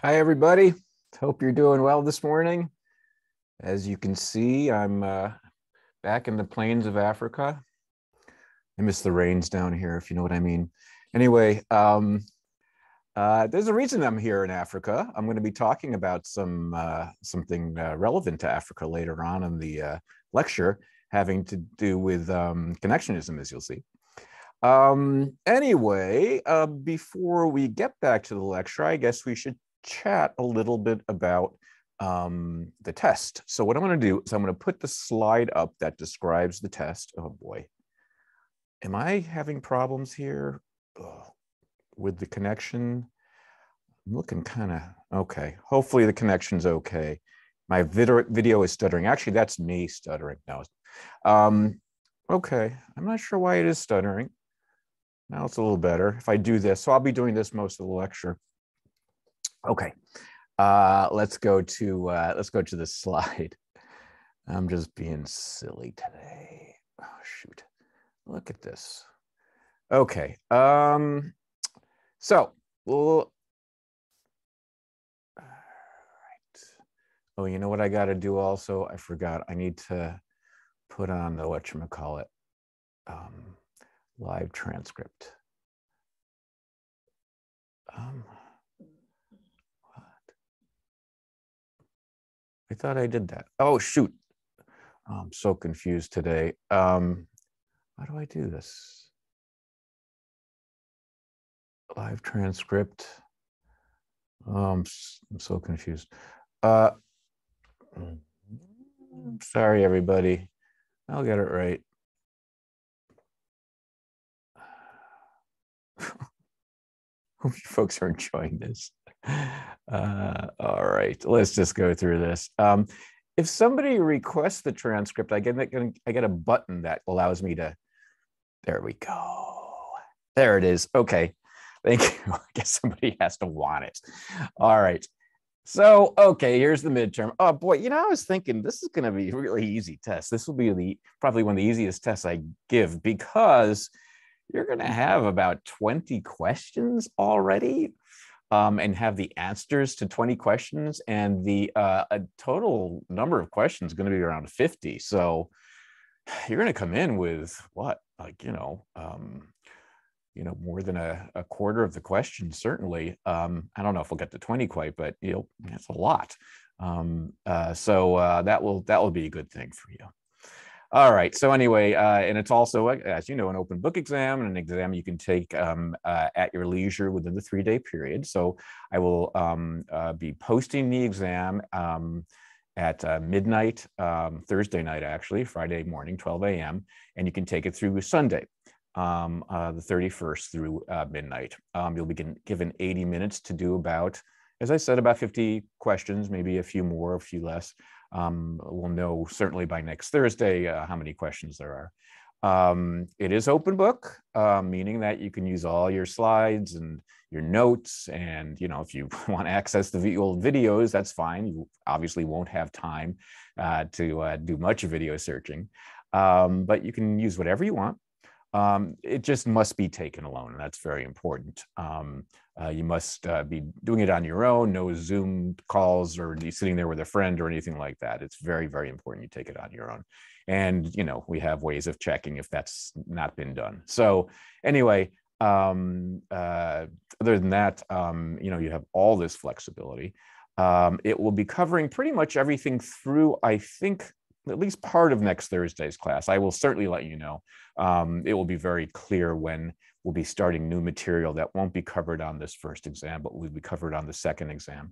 Hi, everybody. Hope you're doing well this morning. As you can see, I'm back in the plains of Africa. I miss the rains down here, if you know what I mean. Anyway, there's a reason I'm here in Africa. I'm going to be talking about something relevant to Africa later on in the lecture, having to do with connectionism, as you'll see. Anyway, before we get back to the lecture, I guess we should chat a little bit about the test. So what I'm going to do is I'm going to put the slide up that describes the test. Oh boy, am I having problems here with the connection? I'm looking kind of okay. Hopefully the connection's okay. My video is stuttering. Actually, that's me stuttering now. Okay, I'm not sure why it is stuttering. Now it's a little better if I do this. So I'll be doing this most of the lecture. Okay, let's go to the slide. I'm just being silly today. Oh shoot! Look at this. Okay. So we'll. All right. Oh, you know what I got to do also? I forgot. I need to put on the whatchamacallit, live transcript. I thought I did that. Oh, shoot. Oh, I'm so confused today. How do I do this? Live transcript. Oh, I'm so confused. Sorry, everybody. I'll get it right. Hope you folks are enjoying this. All right, let's just go through this. If somebody requests the transcript, I get a button that allows me to. There we go. There it is. Okay, thank you. I guess somebody has to want it. All right. So, okay, here's the midterm. Oh boy, you know, I was thinking this is going to be a really easy test. This will be probably one of the easiest tests I give because you're going to have about 20 questions already. And have the answers to 20 questions, and the total number of questions is going to be around 50. So you're going to come in with what, like, more than a quarter of the questions, certainly. I don't know if we'll get to 20 quite, but that's a lot. So that will be a good thing for you. All right. So anyway, and it's also, as you know, an open book exam and an exam you can take at your leisure within the 3-day period. So I will be posting the exam at midnight, Thursday night, actually, Friday morning, 12 a.m. And you can take it through Sunday, the 31st through midnight. You'll be given 80 minutes to do about, as I said, about 50 questions, maybe a few more, a few less. We'll know certainly by next Thursday how many questions there are. It is open book, meaning that you can use all your slides and your notes. And, if you want to access the old videos, that's fine. You obviously won't have time to do much video searching, but you can use whatever you want. It just must be taken alone, and that's very important. You must be doing it on your own, no Zoom calls or sitting there with a friend or anything like that. It's very, very important you take it on your own. And, we have ways of checking if that's not been done. So anyway, other than that, you have all this flexibility. It will be covering pretty much everything through, I think, at least part of next Thursday's class. I will certainly let you know. It will be very clear when we'll be starting new material that won't be covered on this first exam, but will be covered on the second exam.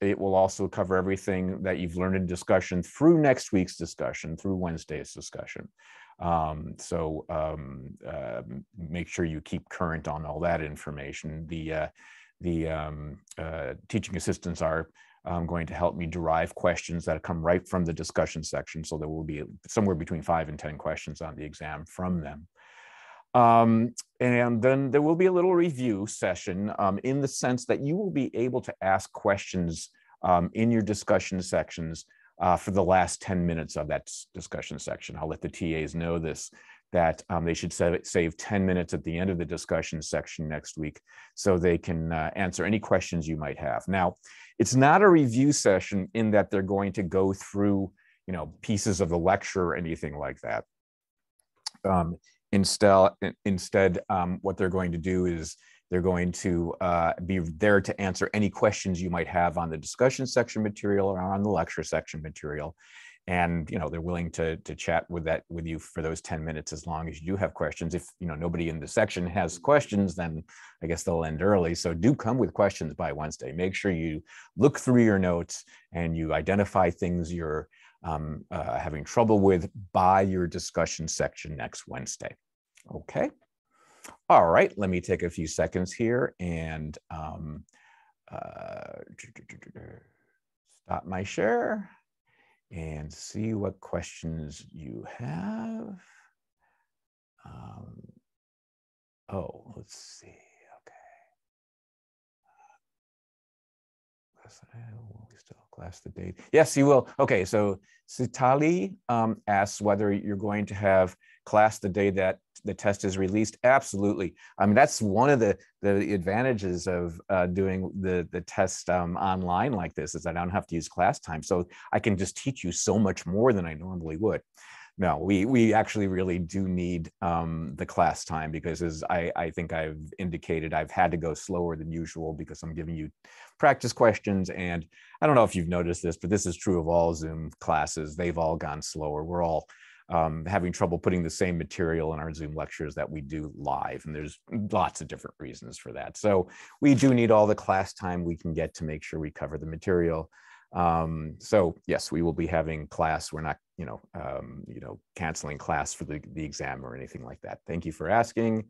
It will also cover everything that you've learned in discussion through next week's discussion, through Wednesday's discussion. So make sure you keep current on all that information. The teaching assistants are going to help me derive questions that come right from the discussion section. So there will be somewhere between 5 and 10 questions on the exam from them. And then there will be a little review session in the sense that you will be able to ask questions in your discussion sections for the last 10 minutes of that discussion section. I'll let the TAs know this. that they should save 10 minutes at the end of the discussion section next week so they can answer any questions you might have. Now, it's not a review session in that they're going to go through, pieces of the lecture or anything like that. Instead, what they're going to do is they're going to be there to answer any questions you might have on the discussion section material or on the lecture section material. And they're willing to chat with you for those 10 minutes as long as you do have questions. If nobody in the section has questions, then I guess they'll end early. So do come with questions by Wednesday. Make sure you look through your notes and you identify things you're having trouble with by your discussion section next Wednesday. Okay. All right, let me take a few seconds here and stop my share and see what questions you have. Oh, let's see. Okay. Will we still class the date? Yes, you will. Okay, so Sitali asks whether you're going to have class the day that the test is released. Absolutely. I mean, that's one of the advantages of doing the test online like this, is that I don't have to use class time. So I can just teach you so much more than I normally would. No, we actually really do need the class time, because as I think I've indicated, I've had to go slower than usual because I'm giving you practice questions. And I don't know if you've noticed this, but this is true of all Zoom classes. They've all gone slower. We're all having trouble putting the same material in our Zoom lectures that we do live. And there's lots of different reasons for that. So we do need all the class time we can get to make sure we cover the material. So yes, we will be having class. We're not, canceling class for the exam or anything like that. Thank you for asking.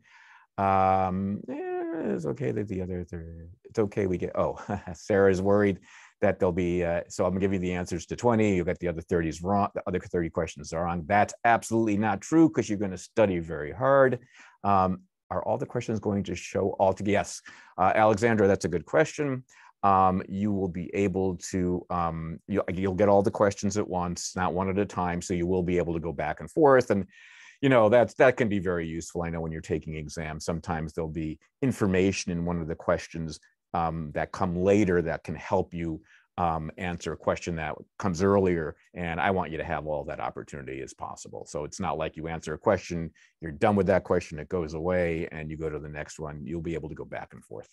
It's okay that it's okay. We get, Sarah's worried that there'll be, so I'm gonna give you the answers to 20. You'll get the other 30s wrong. The other 30 questions are wrong. That's absolutely not true, because you're going to study very hard. Are all the questions going to show all together? Yes, Alexandra, that's a good question. You will be able to, you'll get all the questions at once, not one at a time. So you will be able to go back and forth. And, that can be very useful. I know when you're taking exams, sometimes there'll be information in one of the questions that come later that can help you answer a question that comes earlier. And I want you to have all that opportunity as possible. So it's not like you answer a question, you're done with that question, it goes away, and you go to the next one. You'll be able to go back and forth.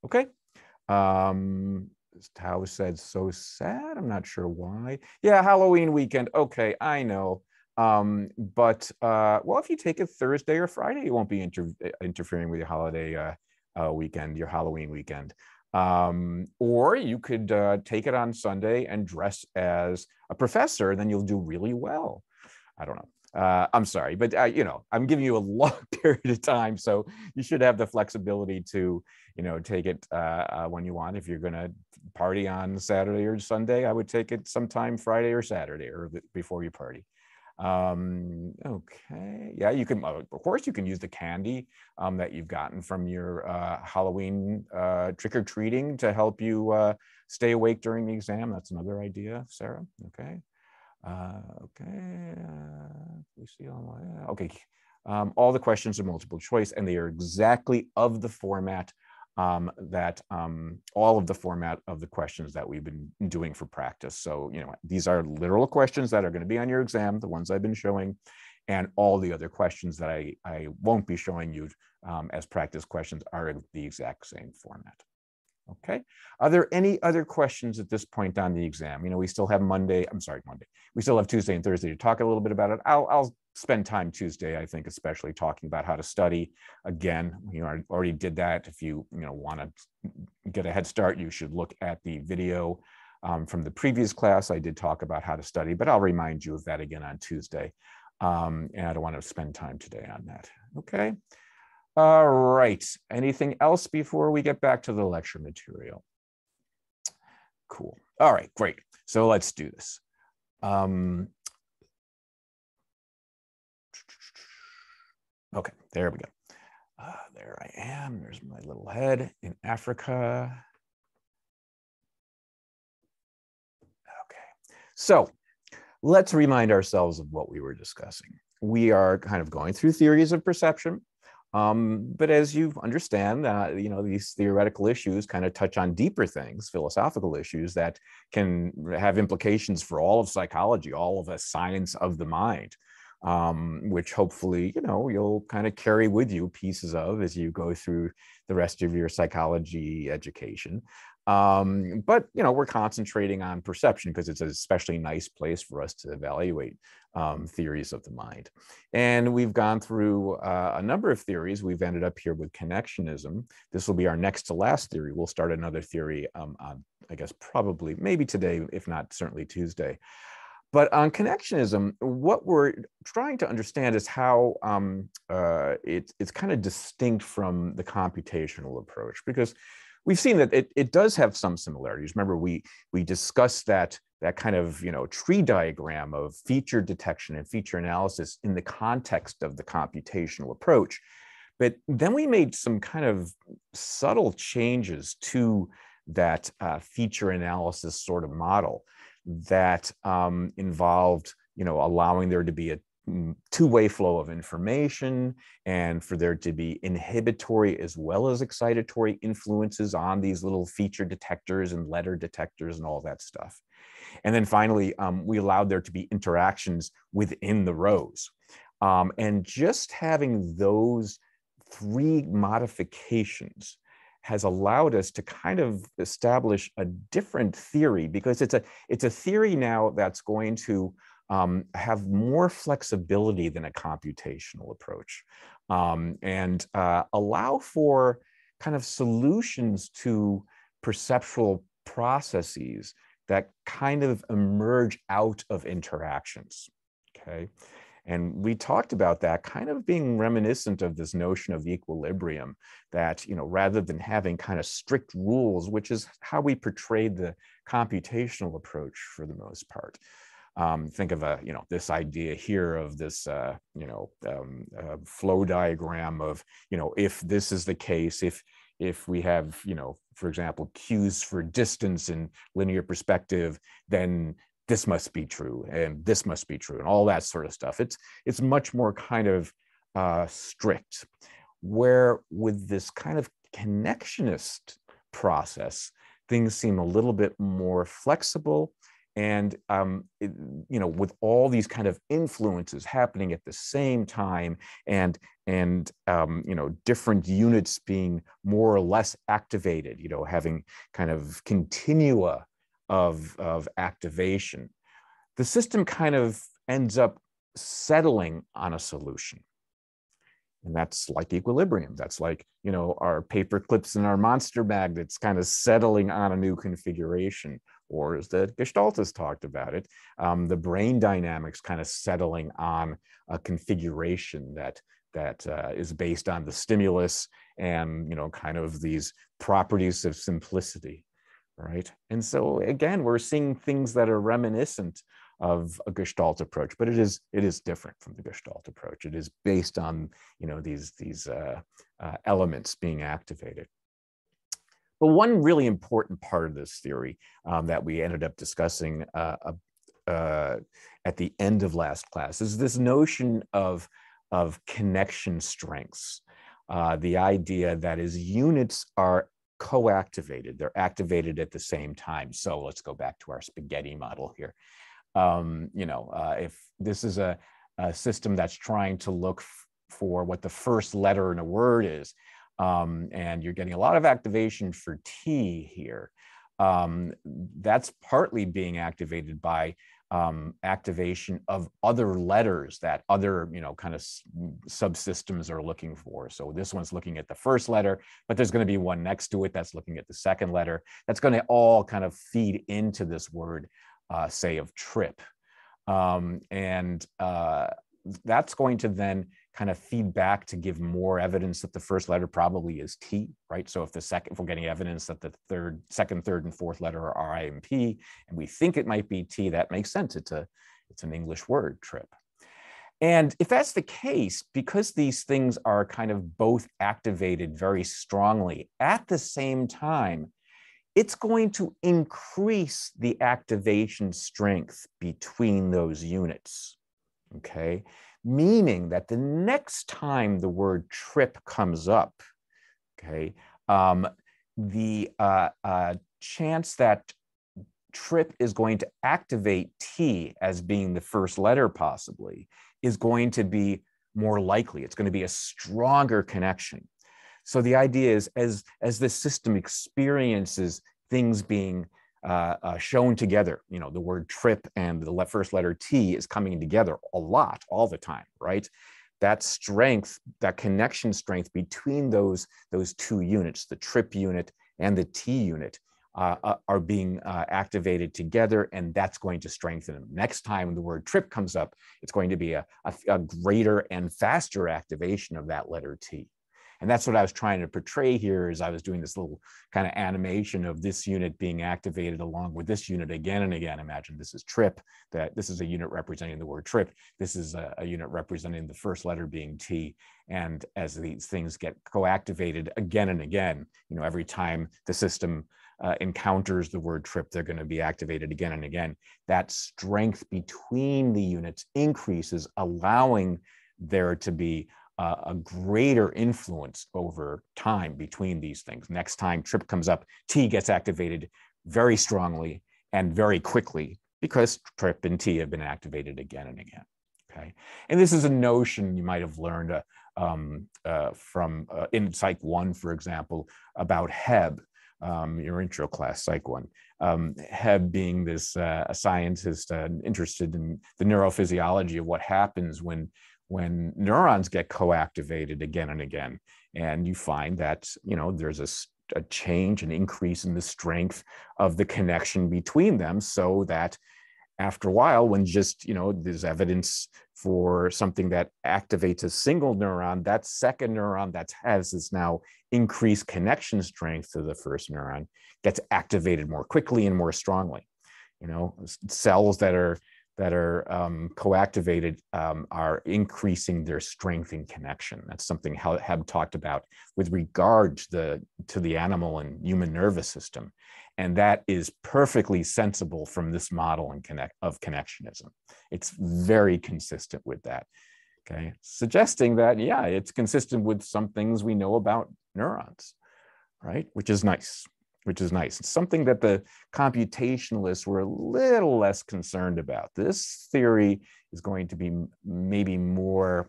Okay. Tao said, so sad. I'm not sure why. Yeah, Halloween weekend. Okay, I know. But well, if you take it Thursday or Friday, you won't be interfering with your holiday weekend, your Halloween weekend. Or you could take it on Sunday and dress as a professor, then you'll do really well. I don't know. I'm sorry, but I'm giving you a long period of time, so you should have the flexibility to, take it when you want. If you're going to party on Saturday or Sunday, I would take it sometime Friday or Saturday, or before you party. Okay, yeah, you can, of course, you can use the candy that you've gotten from your Halloween trick-or-treating to help you stay awake during the exam. That's another idea, Sarah. Okay. We see online. Okay. All the questions are multiple choice, and they are exactly of the format that all of the format of the questions that we've been doing for practice. So, these are literal questions that are going to be on your exam, the ones I've been showing, and all the other questions that I won't be showing you as practice questions are in the exact same format. Okay. Are there any other questions at this point on the exam? We still have Monday. We still have Tuesday and Thursday to talk a little bit about it. I'll spend time Tuesday, I think, especially talking about how to study. Again, I already did that. If you, want to get a head start, you should look at the video from the previous class. I did talk about how to study, but I'll remind you of that again on Tuesday. And I don't want to spend time today on that. Okay. All right. Anything else before we get back to the lecture material? Cool. All right, great. So let's do this. Okay, there we go. There I am. There's my little head in Africa. Okay, so let's remind ourselves of what we were discussing. we are kind of going through theories of perception. But as you understand, these theoretical issues kind of touch on deeper things, philosophical issues that can have implications for all of psychology, all of the science of the mind, which hopefully, you'll kind of carry with you pieces of as you go through the rest of your psychology education. But we're concentrating on perception because it's an especially nice place for us to evaluate theories of the mind. And we've gone through a number of theories. We've ended up here with connectionism. This will be our next to last theory. We'll start another theory on, I guess, probably maybe today, if not certainly Tuesday. But on connectionism, what we're trying to understand is how it's kind of distinct from the computational approach, because we've seen that it does have some similarities. Remember, we discussed that kind of tree diagram of feature detection and feature analysis in the context of the computational approach. But then we made some kind of subtle changes to that feature analysis sort of model that involved allowing there to be a two-way flow of information, and for there to be inhibitory as well as excitatory influences on these little feature detectors and letter detectors and all that stuff. And then finally, we allowed there to be interactions within the rows. And just having those three modifications has allowed us to kind of establish a different theory, because it's a theory now that's going to have more flexibility than a computational approach, and allow for kind of solutions to perceptual processes that kind of emerge out of interactions, okay? And we talked about that kind of being reminiscent of this notion of equilibrium, that, rather than having kind of strict rules, which is how we portrayed the computational approach for the most part. Think of this idea here of this, flow diagram of, if this is the case, if we have, for example, cues for distance in linear perspective, then this must be true, and this must be true, and all that sort of stuff. It's much more kind of strict, where with this kind of connectionist process, things seem a little bit more flexible. And, with all these kind of influences happening at the same time, and different units being more or less activated, having kind of continua of activation, the system kind of ends up settling on a solution. And that's like equilibrium. That's like, our paper clips and our monster magnets kind of settling on a new configuration. Or as the Gestaltists talked about it, the brain dynamics kind of settling on a configuration that is based on the stimulus and, kind of these properties of simplicity, right? And so again, we're seeing things that are reminiscent of a Gestalt approach, but it is different from the Gestalt approach. It is based on these elements being activated. But one really important part of this theory that we ended up discussing at the end of last class is this notion of connection strengths. The idea that as units are co-activated, they're activated at the same time. So let's go back to our spaghetti model here. If this is a system that's trying to look for what the first letter in a word is, and you're getting a lot of activation for T here, that's partly being activated by activation of other letters that other, kind of subsystems are looking for. So this one's looking at the first letter, but there's going to be one next to it that's looking at the second letter. That's going to all kind of feed into this word, say, of trip. That's going to then kind of feed back to give more evidence that the first letter probably is T, right? So if we're getting evidence that the second, third, and fourth letter are I and P, and we think it might be T, that makes sense. It's an English word, trip. And if that's the case, because these things are kind of both activated very strongly at the same time, it's going to increase the activation strength between those units, okay? meaning that the next time the word trip comes up, okay, the chance that trip is going to activate T as being the first letter possibly is going to be more likely. It's going to be a stronger connection. So the idea is as the system experiences things being shown together, you know, the word trip and the first letter T is coming together a lot, all the time, right? That strength, that connection strength between those two units, the trip unit and the T unit, are being activated together, and that's going to strengthen them. Next time the word trip comes up, it's going to be a greater and faster activation of that letter T. And that's what I was trying to portray here as I was doing this little kind of animation of this unit being activated along with this unit again and again. Imagine this is trip, that this is a unit representing the word trip. This is a unit representing the first letter being T. And as these things get co-activated again and again, you know, every time the system encounters the word trip, they're going to be activated again and again. That strength between the units increases, allowing there to be a greater influence over time between these things. Next time trip comes up, T gets activated very strongly and very quickly because trip and T have been activated again and again. Okay, and this is a notion you might have learned from in PSYC1, for example, about Heb. Your intro class, Psych 1. Heb being this a scientist interested in the neurophysiology of what happens when neurons get co-activated again and again. And you find that, you know, there's a change, an increase in the strength of the connection between them, so that after a while, when just, you know, there's evidence for something that activates a single neuron, that second neuron that has this now increased connection strength to the first neuron gets activated more quickly and more strongly. You know, cells that are co-activated are increasing their strength in connection. That's something Heb talked about with regard to the animal and human nervous system. And that is perfectly sensible from this model of connectionism. It's very consistent with that, okay? Suggesting that, yeah, it's consistent with some things we know about neurons, right? Which is nice. It's something that the computationalists were a little less concerned about. This theory is going to be maybe more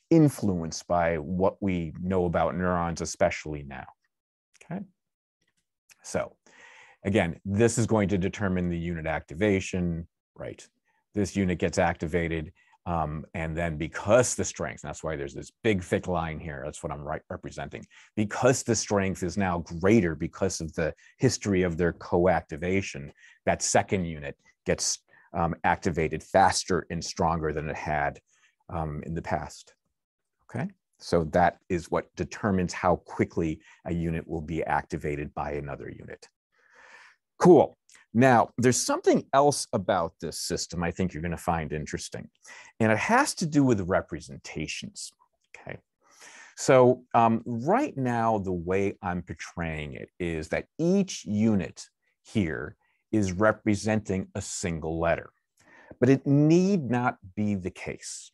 influenced by what we know about neurons, especially now, okay? So again, this is going to determine the unit activation, right? This unit gets activated, and then because the strength, that's why there's this big thick line here, that's what I'm representing. Because the strength is now greater because of the history of their co-activation, that second unit gets activated faster and stronger than it had in the past, okay? So that is what determines how quickly a unit will be activated by another unit. Cool. Now, there's something else about this system I think you're going to find interesting, and it has to do with representations, okay? So right now, the way I'm portraying it is that each unit here is representing a single letter, but it need not be the case.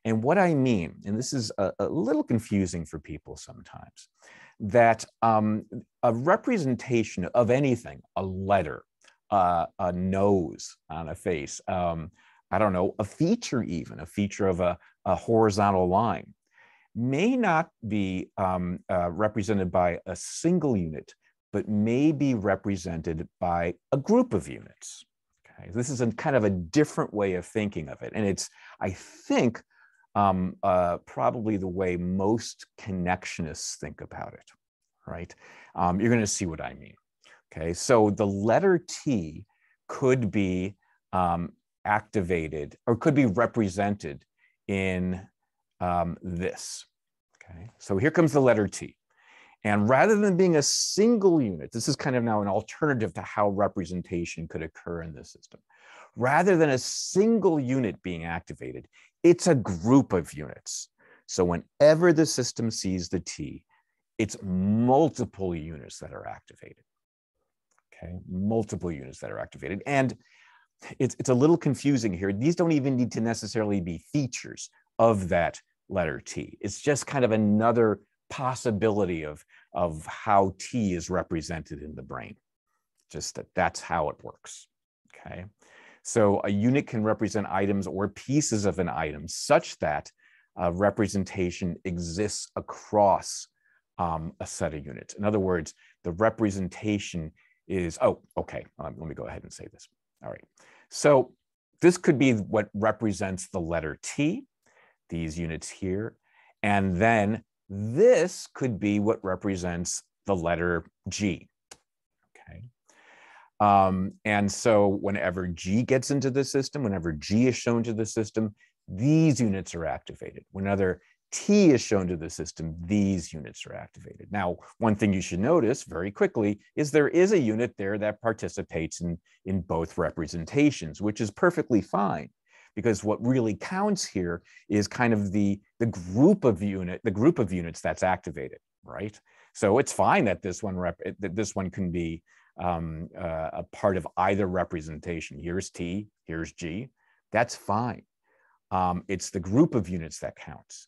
And what I mean, and this is a little confusing for people sometimes, that a representation of anything, a letter, a nose on a face, I don't know, a feature even, a feature of a horizontal line, may not be represented by a single unit, but may be represented by a group of units. Okay? This is a kind of a different way of thinking of it. And it's, I think, probably the way most connectionists think about it, right? You're going to see what I mean. Okay, so the letter T could be activated or could be represented in this. Okay, so here comes the letter T. And rather than being a single unit, this is kind of now an alternative to how representation could occur in this system. Rather than a single unit being activated, it's a group of units. So whenever the system sees the T, it's multiple units that are activated. Okay, multiple units that are activated. And it's a little confusing here. These don't even need to necessarily be features of that letter T. It's just kind of another possibility of how T is represented in the brain. Just that's how it works, okay? So a unit can represent items or pieces of an item such that representation exists across a set of units. In other words, the representation is, oh, okay, let me go ahead and say this. All right, so this could be what represents the letter T, these units here, and then this could be what represents the letter G, okay? And so whenever G gets into the system, whenever G is shown to the system, these units are activated. Whenever T is shown to the system, these units are activated. Now, one thing you should notice very quickly is there is a unit there that participates in both representations, which is perfectly fine, because what really counts here is kind of the group of units that's activated, right? So it's fine that this one can be a part of either representation. Here's T, here's G. That's fine. It's the group of units that counts.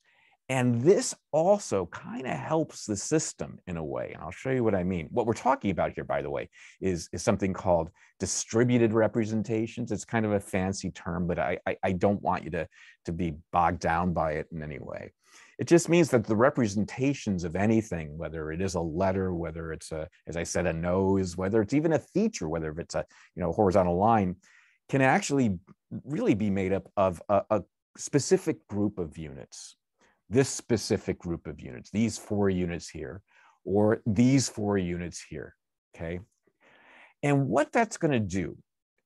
And this also kind of helps the system in a way. And I'll show you what I mean. What we're talking about here, by the way, is something called distributed representations. It's kind of a fancy term, but I don't want you to be bogged down by it in any way. It just means that the representations of anything, whether it is a letter, whether it's as I said, a nose, whether it's even a feature, whether it's a horizontal line, can actually really be made up of a specific group of units. This specific group of units, these 4 units here, or these 4 units here, okay? And what that's going to do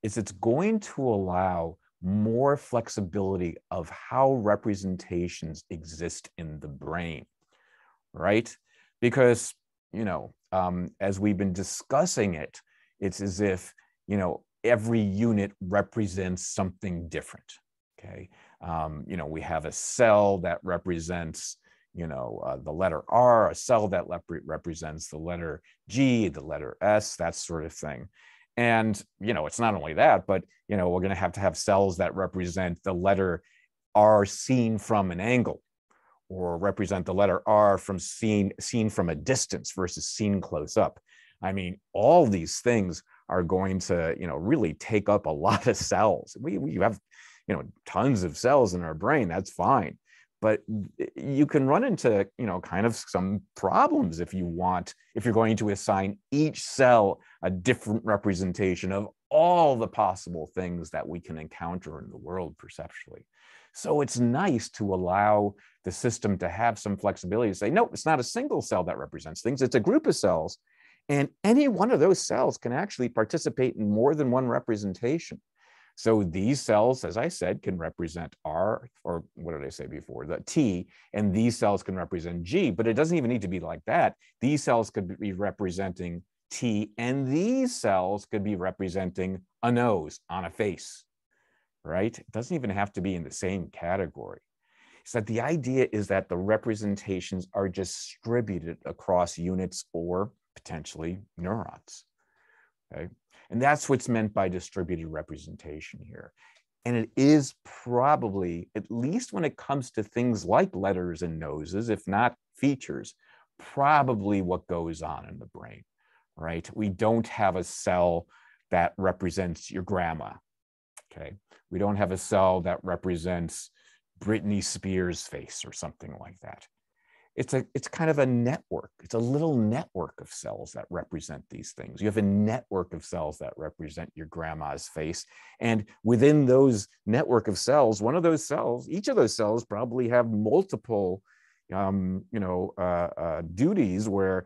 is it's going to allow more flexibility of how representations exist in the brain, right? Because, as we've been discussing it, it's as if, every unit represents something different, okay? We have a cell that represents, the letter R, a cell that represents the letter G, the letter S, that sort of thing. And, it's not only that, but, we're going to have cells that represent the letter R seen from an angle, or represent the letter R from seen from a distance versus seen close up. I mean, all these things are going to, really take up a lot of cells. We have, tons of cells in our brain, that's fine. But you can run into, kind of some problems if you're going to assign each cell a different representation of all the possible things that we can encounter in the world perceptually. So it's nice to allow the system to have some flexibility to say, no, it's not a single cell that represents things, it's a group of cells. And any one of those cells can actually participate in more than one representation. So these cells, as I said, can represent R, or what did I say before, the T, and these cells can represent G, but it doesn't even need to be like that. These cells could be representing T, and these cells could be representing a nose on a face, right? It doesn't even have to be in the same category. So the idea is that the representations are distributed across units or potentially neurons, okay? And that's what's meant by distributed representation here. And it is probably, at least when it comes to things like letters and noses, if not features, probably what goes on in the brain, right? We don't have a cell that represents your grandma, okay? We don't have a cell that represents Britney Spears' face or something like that. It's kind of a network. It's a little network of cells that represent these things. You have a network of cells that represent your grandma's face. And within those network of cells, one of those cells, each of those cells probably have multiple duties where,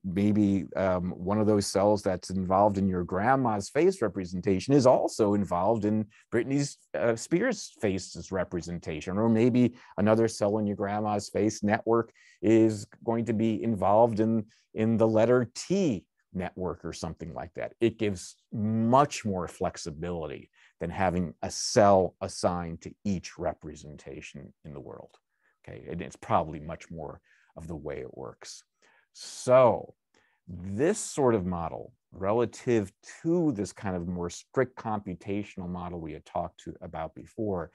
maybe one of those cells that's involved in your grandma's face representation is also involved in Britney Spears' face's representation, or maybe another cell in your grandma's face network is going to be involved in the letter T network or something like that. It gives much more flexibility than having a cell assigned to each representation in the world. Okay, and it's probably much more of the way it works. So this sort of model, relative to this kind of more strict computational model we had talked about before,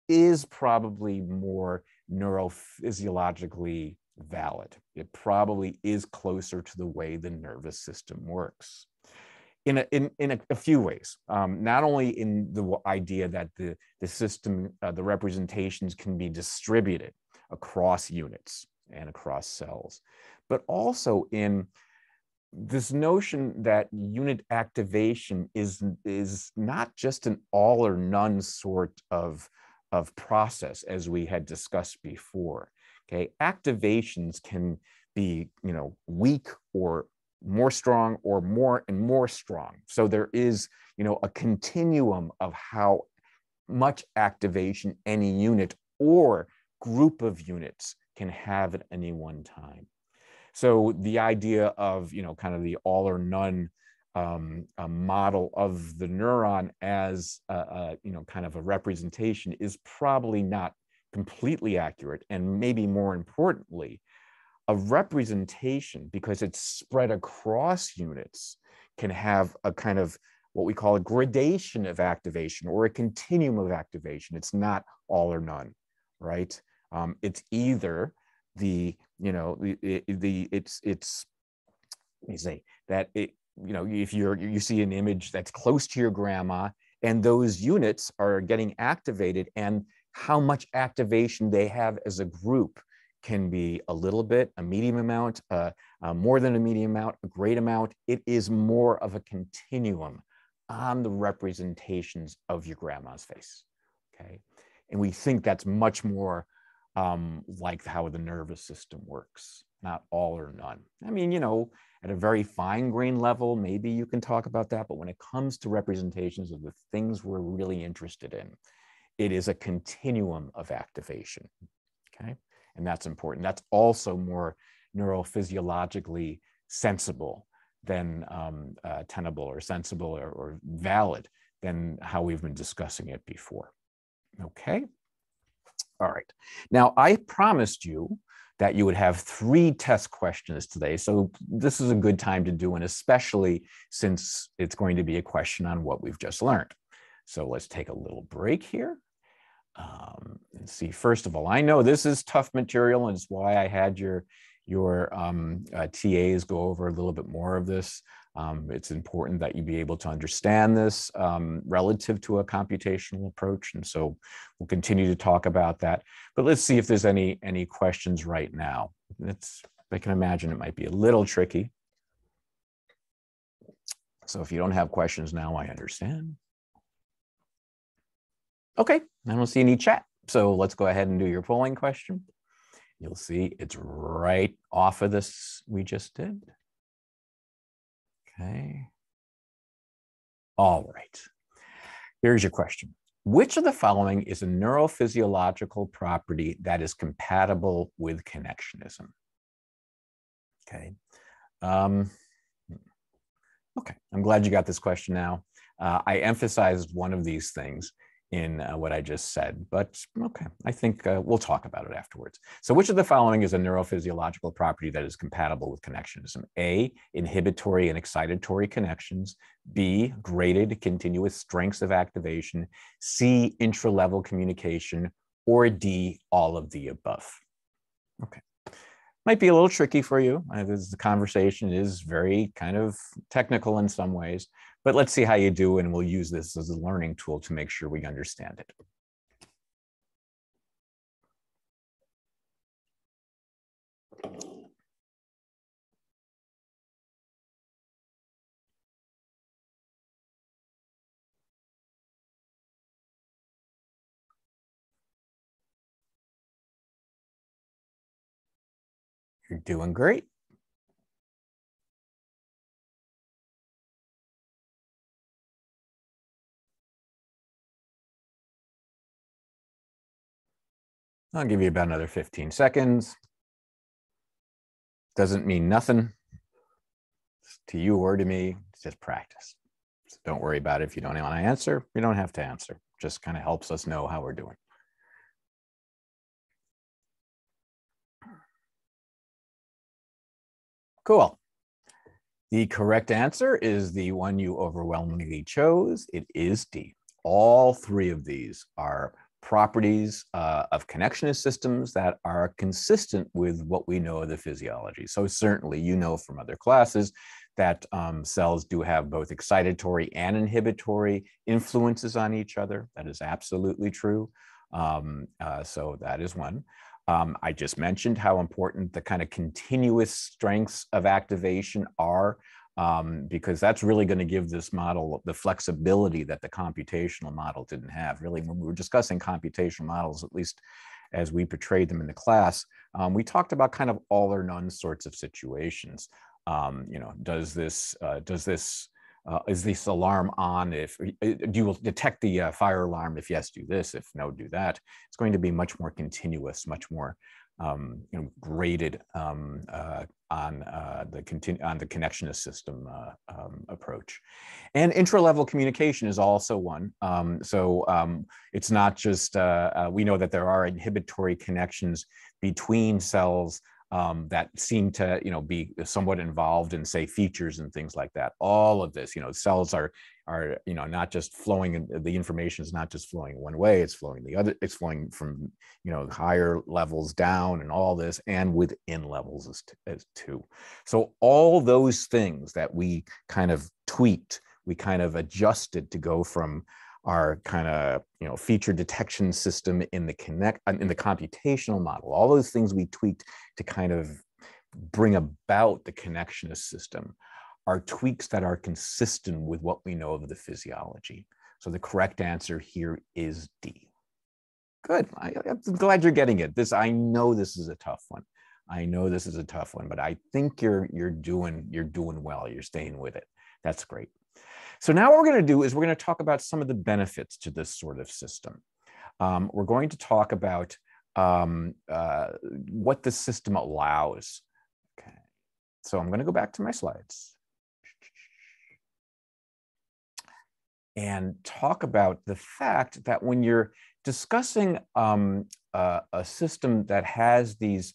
is probably more neurophysiologically valid. It probably is closer to the way the nervous system works in a few ways. Not only in the idea that the system, the representations can be distributed across units and across cells, but also in this notion that unit activation is not just an all or none sort of process, as we had discussed before. Okay, activations can be, weak or more strong or more and more strong. So there is, a continuum of how much activation any unit or group of units can have at any one time. So the idea of, kind of the all or none model of the neuron as, kind of a representation is probably not completely accurate. And maybe more importantly, a representation, because it's spread across units, can have a kind of what we call a gradation of activation or a continuum of activation. It's not all or none, right? It's either the, it's let me say that it, if you see an image that's close to your grandma and those units are getting activated, and how much activation they have as a group can be a little bit, a medium amount, more than a medium amount, a great amount. It is more of a continuum on the representations of your grandma's face, okay? And we think that's much more like how the nervous system works, not all or none. I mean, at a very fine grain level, maybe you can talk about that, but when it comes to representations of the things we're really interested in, it is a continuum of activation, okay? And that's important. That's also more neurophysiologically sensible than tenable or sensible or valid than how we've been discussing it before, okay? All right. Now, I promised you that you would have 3 test questions today. So this is a good time to do, and especially since it's going to be a question on what we've just learned. So let's take a little break here. And see, first of all, I know this is tough material, and it's why I had your TAs go over a little bit more of this. It's important that you be able to understand this relative to a computational approach. And so we'll continue to talk about that. But let's see if there's any questions right now. I can imagine it might be a little tricky. So if you don't have questions now, I understand. Okay, I don't see any chat. So let's go ahead and do your polling question. You'll see it's right off of this we just did. Okay. All right. Here's your question. Which of the following is a neurophysiological property that is compatible with connectionism? Okay. Okay, I'm glad you got this question now. I emphasized one of these things in what I just said, but okay, I think we'll talk about it afterwards. So which of the following is a neurophysiological property that is compatible with connectionism? A, inhibitory and excitatory connections. B, graded continuous strengths of activation. C, intra-level communication. Or D, all of the above. Okay. Might be a little tricky for you. The conversation is very kind of technical in some ways, but let's see how you do, and we'll use this as a learning tool to make sure we understand it. You're doing great. I'll give you about another 15 seconds. Doesn't mean nothing to you or to me. It's just practice. So don't worry about it. If you don't want to answer, you don't have to answer. Just kind of helps us know how we're doing. Cool. The correct answer is the one you overwhelmingly chose. It is D. All 3 of these are properties of connectionist systems that are consistent with what we know of the physiology. So certainly, you know from other classes that cells do have both excitatory and inhibitory influences on each other. That is absolutely true. So that is one. I just mentioned how important the kind of continuous strengths of activation are, because that's really going to give this model the flexibility that the computational model didn't have. Really, when we were discussing computational models, at least as we portrayed them in the class, we talked about kind of all or none sorts of situations. You know, is this alarm on? If you will detect the fire alarm, if yes, do this, if no, do that. It's going to be much more continuous, much more you know, graded on the connectionist system approach. And intra-level communication is also one. It's not just, we know that there are inhibitory connections between cells that seem to, you know, be somewhat involved in, say, features and things like that. All of this, you know, cells are, you know, not just flowing, the information is not just flowing one way, it's flowing the other, it's flowing from, you know, higher levels down and all this, and within levels as too. So all those things that we kind of tweaked, we kind of adjusted to go from our kind of, you know, feature detection system in the computational model. All those things we tweaked to kind of bring about the connectionist system are tweaks that are consistent with what we know of the physiology. So the correct answer here is D. Good. I'm glad you're getting it. I know this is a tough one. I know this is a tough one, but I think you're doing well. You're staying with it. That's great. So now what we're going to do is we're going to talk about some of the benefits to this sort of system. We're going to talk about what the system allows. Okay. So I'm going to go back to my slides and talk about the fact that when you're discussing a system that has these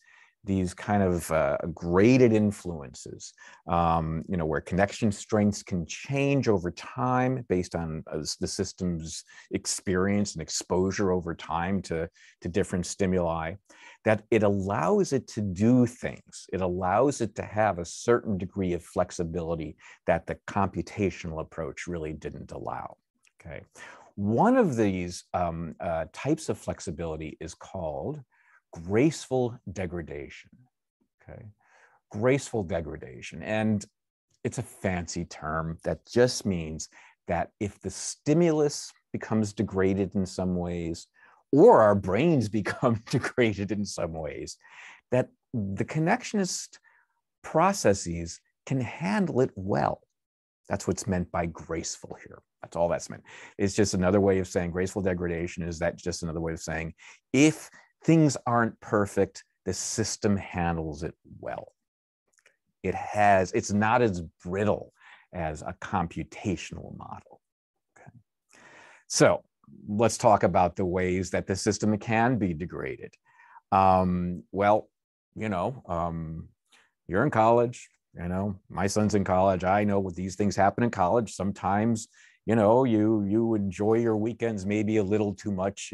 kind of graded influences, you know, where connection strengths can change over time based on the system's experience and exposure over time to different stimuli, that it allows it to do things. It allows it to have a certain degree of flexibility that the computational approach really didn't allow. Okay. One of these types of flexibility is called graceful degradation. Okay, graceful degradation. And it's a fancy term that just means that if the stimulus becomes degraded in some ways, or our brains become degraded in some ways, that the connectionist processes can handle it well. That's what's meant by graceful here. That's all that's meant. It's just another way of saying graceful degradation is that just another way of saying if things aren't perfect, the system handles it well. It's not as brittle as a computational model. Okay. So let's talk about the ways that the system can be degraded. Well, you know, you're in college, you know, my son's in college. I know what these things happen in college. Sometimes, you know, you enjoy your weekends maybe a little too much,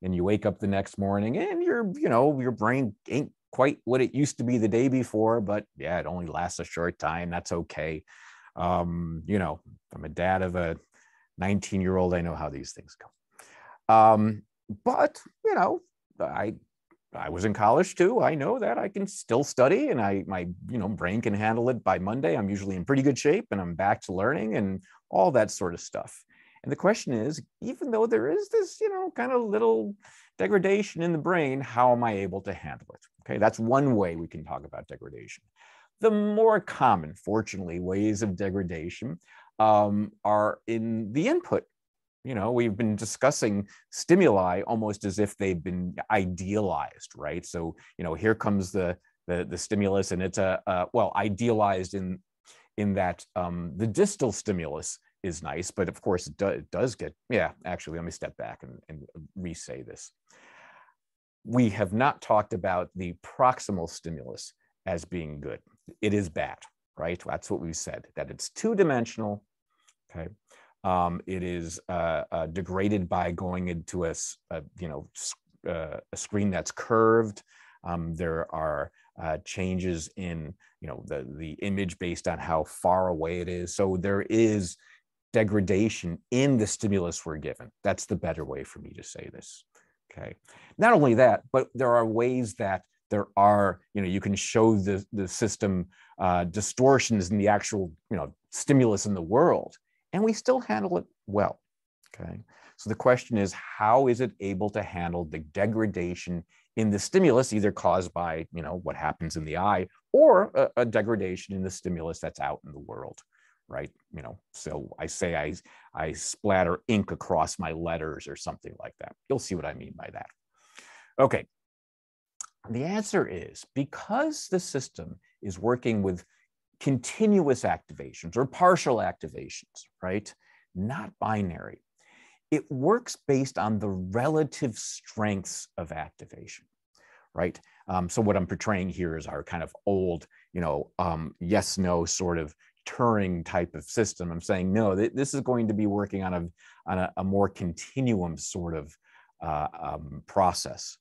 and you wake up the next morning and your brain ain't quite what it used to be the day before, but yeah, it only lasts a short time. That's okay. You know, I'm a dad of a 19-year-old. I know how these things go. But, you know, I was in college too. I know that I can still study, and my brain can handle it by Monday. I'm usually in pretty good shape, and I'm back to learning and all that sort of stuff. And the question is, even though there is this, you know, kind of little degradation in the brain, how am I able to handle it? Okay, that's one way we can talk about degradation. The more common, fortunately, ways of degradation are in the input. You know, we've been discussing stimuli almost as if they've been idealized, right? So, you know, here comes the stimulus, and it's idealized in that the distal stimulus is nice, but of course it does get, yeah, actually, let me step back and re-say this. We have not talked about the proximal stimulus as being good. It is bad, right? That's what we said, that it's two-dimensional, okay? It is degraded by going into a screen that's curved. There are changes in the image based on how far away it is. So there is degradation in the stimulus we're given. That's the better way for me to say this. Okay. Not only that, but there are ways that there are, you can show the system distortions in the actual, stimulus in the world, and we still handle it well. Okay. So the question is, how is it able to handle the degradation in the stimulus, either caused by, what happens in the eye, or a degradation in the stimulus that's out in the world, right? So I say I splatter ink across my letters or something like that. You'll see what I mean by that. Okay. The answer is, because the system is working with continuous activations or partial activations, right? Not binary. It works based on the relative strengths of activation, right? So what I'm portraying here is our kind of old, yes, no sort of Turing type of system. I'm saying, no, this is going to be working on a more continuum sort of process.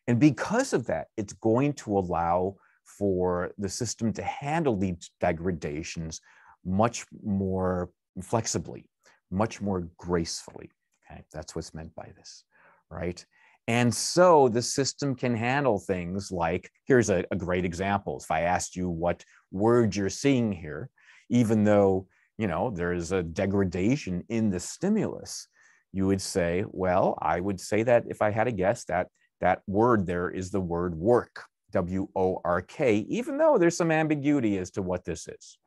And because of that, it's going to allow for the system to handle these degradations much more flexibly, much more gracefully. Okay, that's what's meant by this, right? And so the system can handle things like, here's a great example. If I asked you what word you're seeing here, even though, there is a degradation in the stimulus, you would say, well, I would say that if I had a guess, that word there is the word work, W-O-R-K, even though there's some ambiguity as to what this is.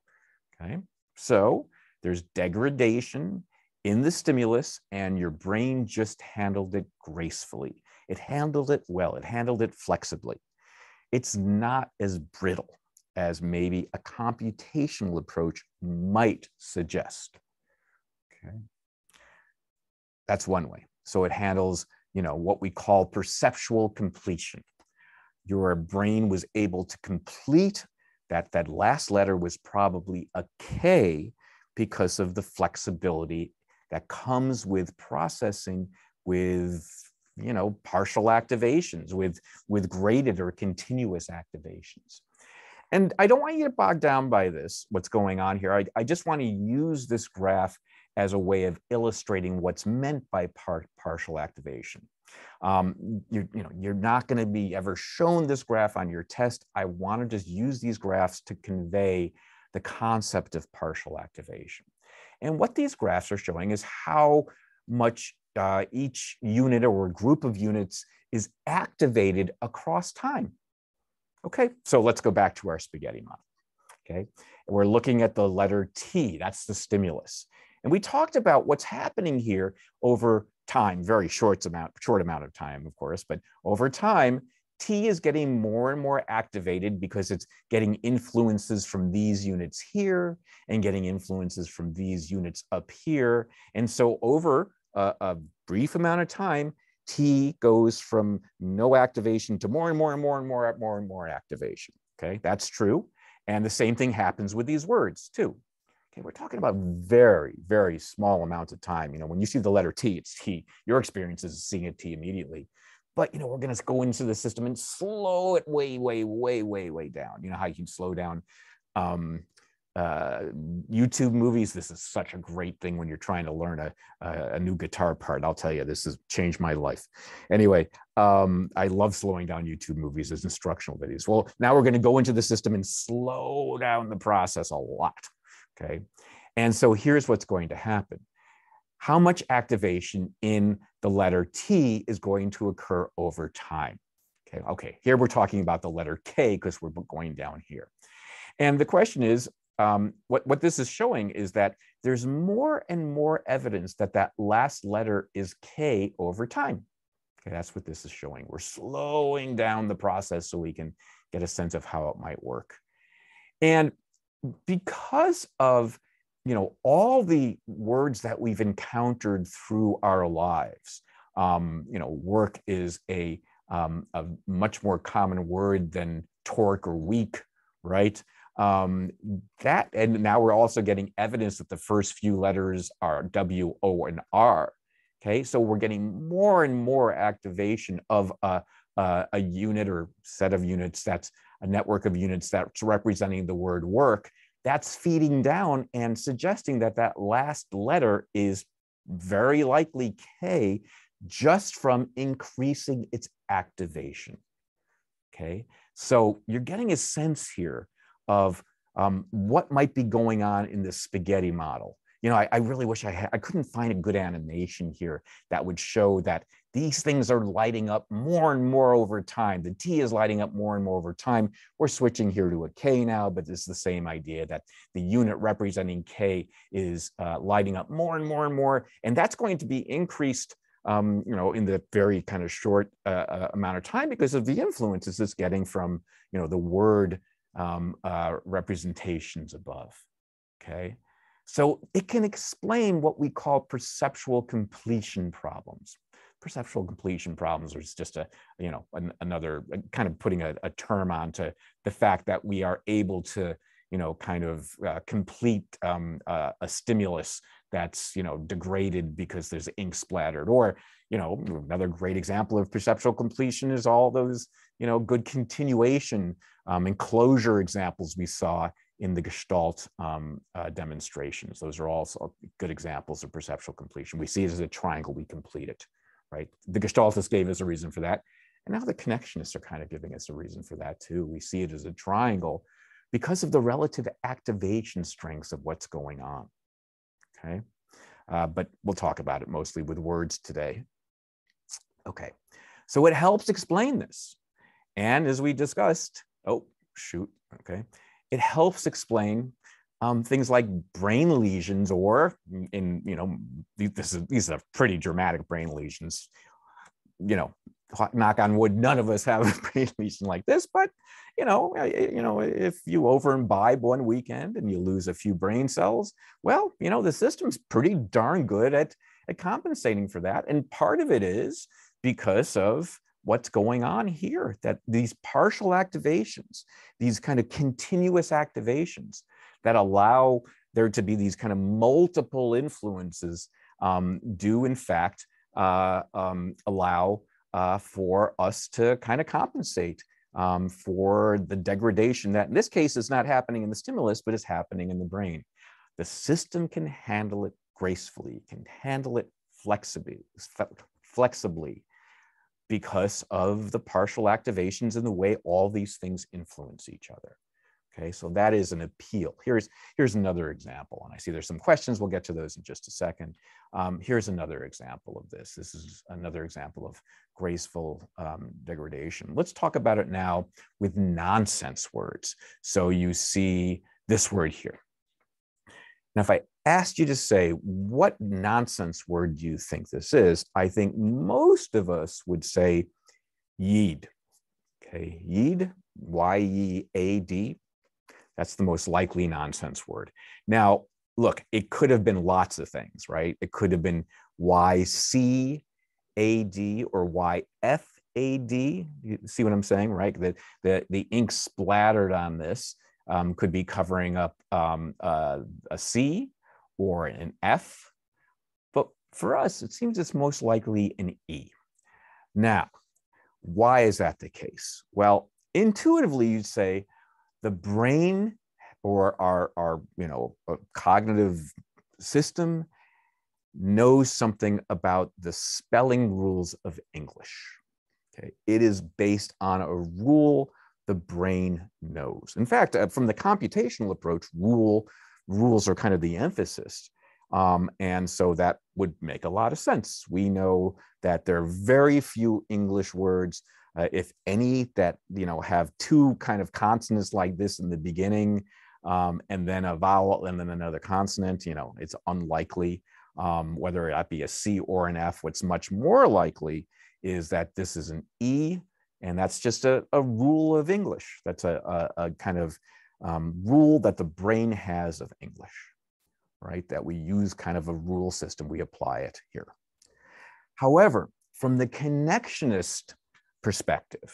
Okay, so there's degradation in the stimulus, and your brain just handled it gracefully. It handled it well. It handled it flexibly. It's not as brittle as maybe a computational approach might suggest. Okay, that's one way. So it handles, what we call perceptual completion. Your brain was able to complete that last letter was probably a K because of the flexibility that comes with processing with, partial activations, with graded or continuous activations. And I don't want you to bog down by this, what's going on here. I just want to use this graph as a way of illustrating what's meant by partial activation. You're not going to be ever shown this graph on your test. I want to just use these graphs to convey the concept of partial activation. And what these graphs are showing is how much each unit or group of units is activated across time. Okay, so let's go back to our spaghetti model. Okay, and we're looking at the letter T, that's the stimulus. And we talked about what's happening here over time, very short amount of time, of course, but over time, T is getting more and more activated because it's getting influences from these units here and getting influences from these units up here. And so over a brief amount of time, T goes from no activation to more and more and more and more and more and more activation. Okay, that's true. And the same thing happens with these words too. Okay, we're talking about very, very small amounts of time. When you see the letter T, it's T. Your experience is seeing a T immediately. But, we're going to go into the system and slow it way, way, way, way, way down. How you can slow down YouTube movies. This is such a great thing when you're trying to learn a new guitar part. I'll tell you, this has changed my life. Anyway, I love slowing down YouTube movies as instructional videos. Well, now we're going to go into the system and slow down the process a lot. Okay, and so here's what's going to happen. How much activation in the letter T is going to occur over time? Okay, here we're talking about the letter K because we're going down here. And the question is, what this is showing is that there's more and more evidence that that last letter is K over time. Okay, that's what this is showing. We're slowing down the process so we can get a sense of how it might work. And because of all the words that we've encountered through our lives, work is a much more common word than torque or weak, right? And now we're also getting evidence that the first few letters are W, O, and R. Okay, so we're getting more and more activation of a unit or set of units, that's a network of units that's representing the word work. That's feeding down and suggesting that that last letter is very likely K, just from increasing its activation. Okay, so you're getting a sense here of what might be going on in this spaghetti model. You know, I really wish I couldn't find a good animation here that would show that these things are lighting up more and more over time. The T is lighting up more and more over time. We're switching here to a K now, but it's the same idea that the unit representing K is lighting up more and more and more. And that's going to be increased you know, in the very kind of short amount of time because of the influences it's getting from, you know, the word representations above. Okay, so it can explain what we call perceptual completion problems. Perceptual completion problems is just a, you know, another kind of putting a term onto the fact that we are able to, you know, kind of complete a stimulus that's, you know, degraded because there's ink splattered. Or, you know, another great example of perceptual completion is all those, you know, good continuation and closure examples we saw in the Gestalt demonstrations. Those are also good examples of perceptual completion. We see it as a triangle, we complete it, right? The Gestaltists gave us a reason for that. And now the connectionists are kind of giving us a reason for that too. We see it as a triangle because of the relative activation strengths of what's going on. Okay, but we'll talk about it mostly with words today. Okay, so it helps explain this. And as we discussed, oh, shoot, okay, it helps explain things like brain lesions, or in, you know, these are pretty dramatic brain lesions. You know, knock on wood, none of us have a brain lesion like this, but you know, if you over imbibe one weekend and you lose a few brain cells, well, you know, the system's pretty darn good at compensating for that. And part of it is because of what's going on here, that these partial activations, these kind of continuous activations that allow there to be these kind of multiple influences do in fact allow for us to kind of compensate for the degradation that in this case is not happening in the stimulus, but is happening in the brain. The system can handle it gracefully, can handle it flexibly because of the partial activations and the way all these things influence each other. Okay, so that is an appeal. Here's another example, and I see there's some questions. We'll get to those in just a second. Here's another example of this. This is another example of graceful degradation. Let's talk about it now with nonsense words. So you see this word here. Now, if I asked you to say, what nonsense word do you think this is? I think most of us would say yeed. Okay, yeed, Y-E-A-D. That's the most likely nonsense word. Now, look, it could have been lots of things, right? It could have been YCAD or YFAD. You see what I'm saying, right? The ink splattered on this could be covering up a C or an F. But for us, it seems it's most likely an E. Now, why is that the case? Well, intuitively, you'd say, the brain or our you know, cognitive system knows something about the spelling rules of English. Okay, it is based on a rule the brain knows. In fact, from the computational approach, rules are kind of the emphasis. And so that would make a lot of sense. We know that there are very few English words, if any, that, you know, have two kind of consonants like this in the beginning, and then a vowel and then another consonant. You know, it's unlikely, whether that be a C or an F. What's much more likely is that this is an E, and that's just a rule of English. That's a kind of rule that the brain has of English, right? That we use kind of a rule system, we apply it here. However, from the connectionist perspective,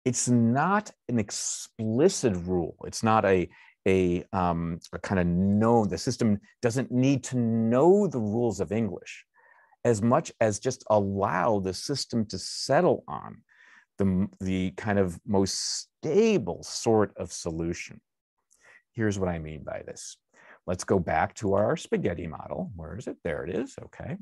It's not an explicit rule. It's not a kind of known, the system doesn't need to know the rules of English as much as just allow the system to settle on the kind of most stable sort of solution. Here's what I mean by this. Let's go back to our spaghetti model. Where is it? There it is. Okay.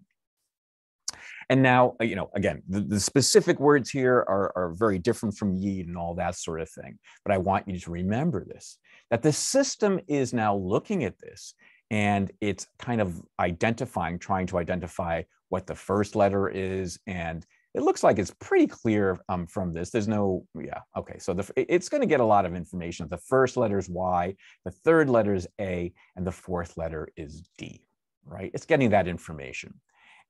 And now, again, the specific words here are very different from yeed and all that sort of thing. But I want you to remember this, that the system is now looking at this and it's kind of trying to identify what the first letter is. And it looks like it's pretty clear from this. There's no, yeah, okay. So it's going to get a lot of information. The first letter is Y, the third letter is A, and the fourth letter is D, right? It's getting that information.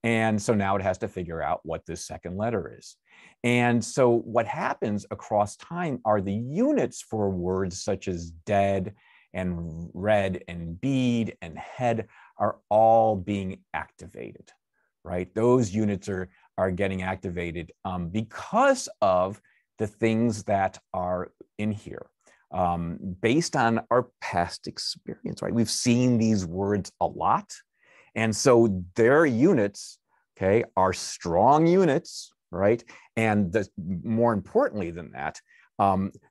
And so now it has to figure out what this second letter is. And so what happens across time are the units for words such as dead and red and bead and head are all being activated, right? Those units are getting activated because of the things that are in here. Based on our past experience, right? We've seen these words a lot. And so their units, okay, are strong units, right? And more importantly than that,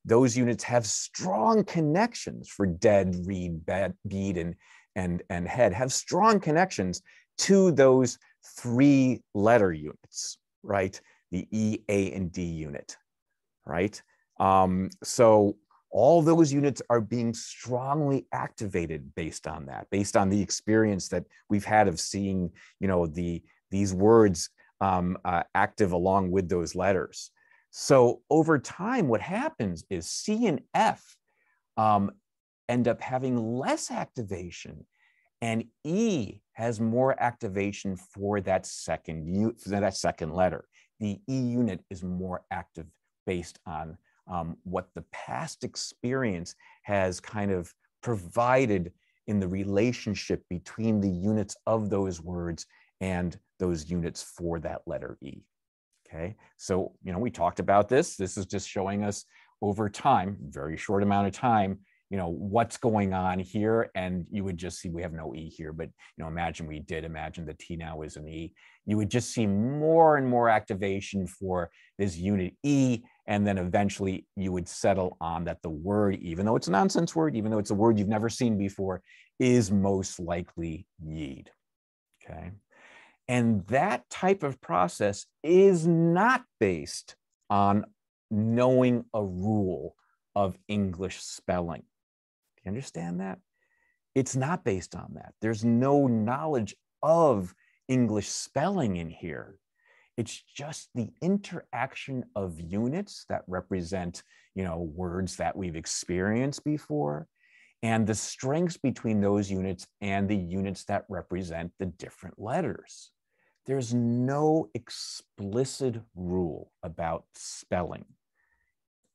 those units have strong connections for dead, reed, bead, and head, have strong connections to those three-letter units, right? The E, A, and D unit, right? So all those units are being strongly activated based on that, based on the experience that we've had of seeing, these words active along with those letters. So over time, what happens is C and F end up having less activation, and E has more activation for that second letter. The E unit is more active based on what the past experience has kind of provided in the relationship between the units of those words and those units for that letter E. Okay, so we talked about this. This is just showing us over time, very short amount of time, what's going on here. And you would just see we have no E here, but imagine the T now is an E. You would just see more and more activation for this unit E, and then eventually you would settle on that the word, even though it's a nonsense word, even though it's a word you've never seen before, is most likely yeed. Okay. And that type of process is not based on knowing a rule of English spelling. Do you understand that? It's not based on that. There's no knowledge of English spelling in here. It's just the interaction of units that represent, words that we've experienced before, and the strengths between those units and the units that represent the different letters. There's no explicit rule about spelling,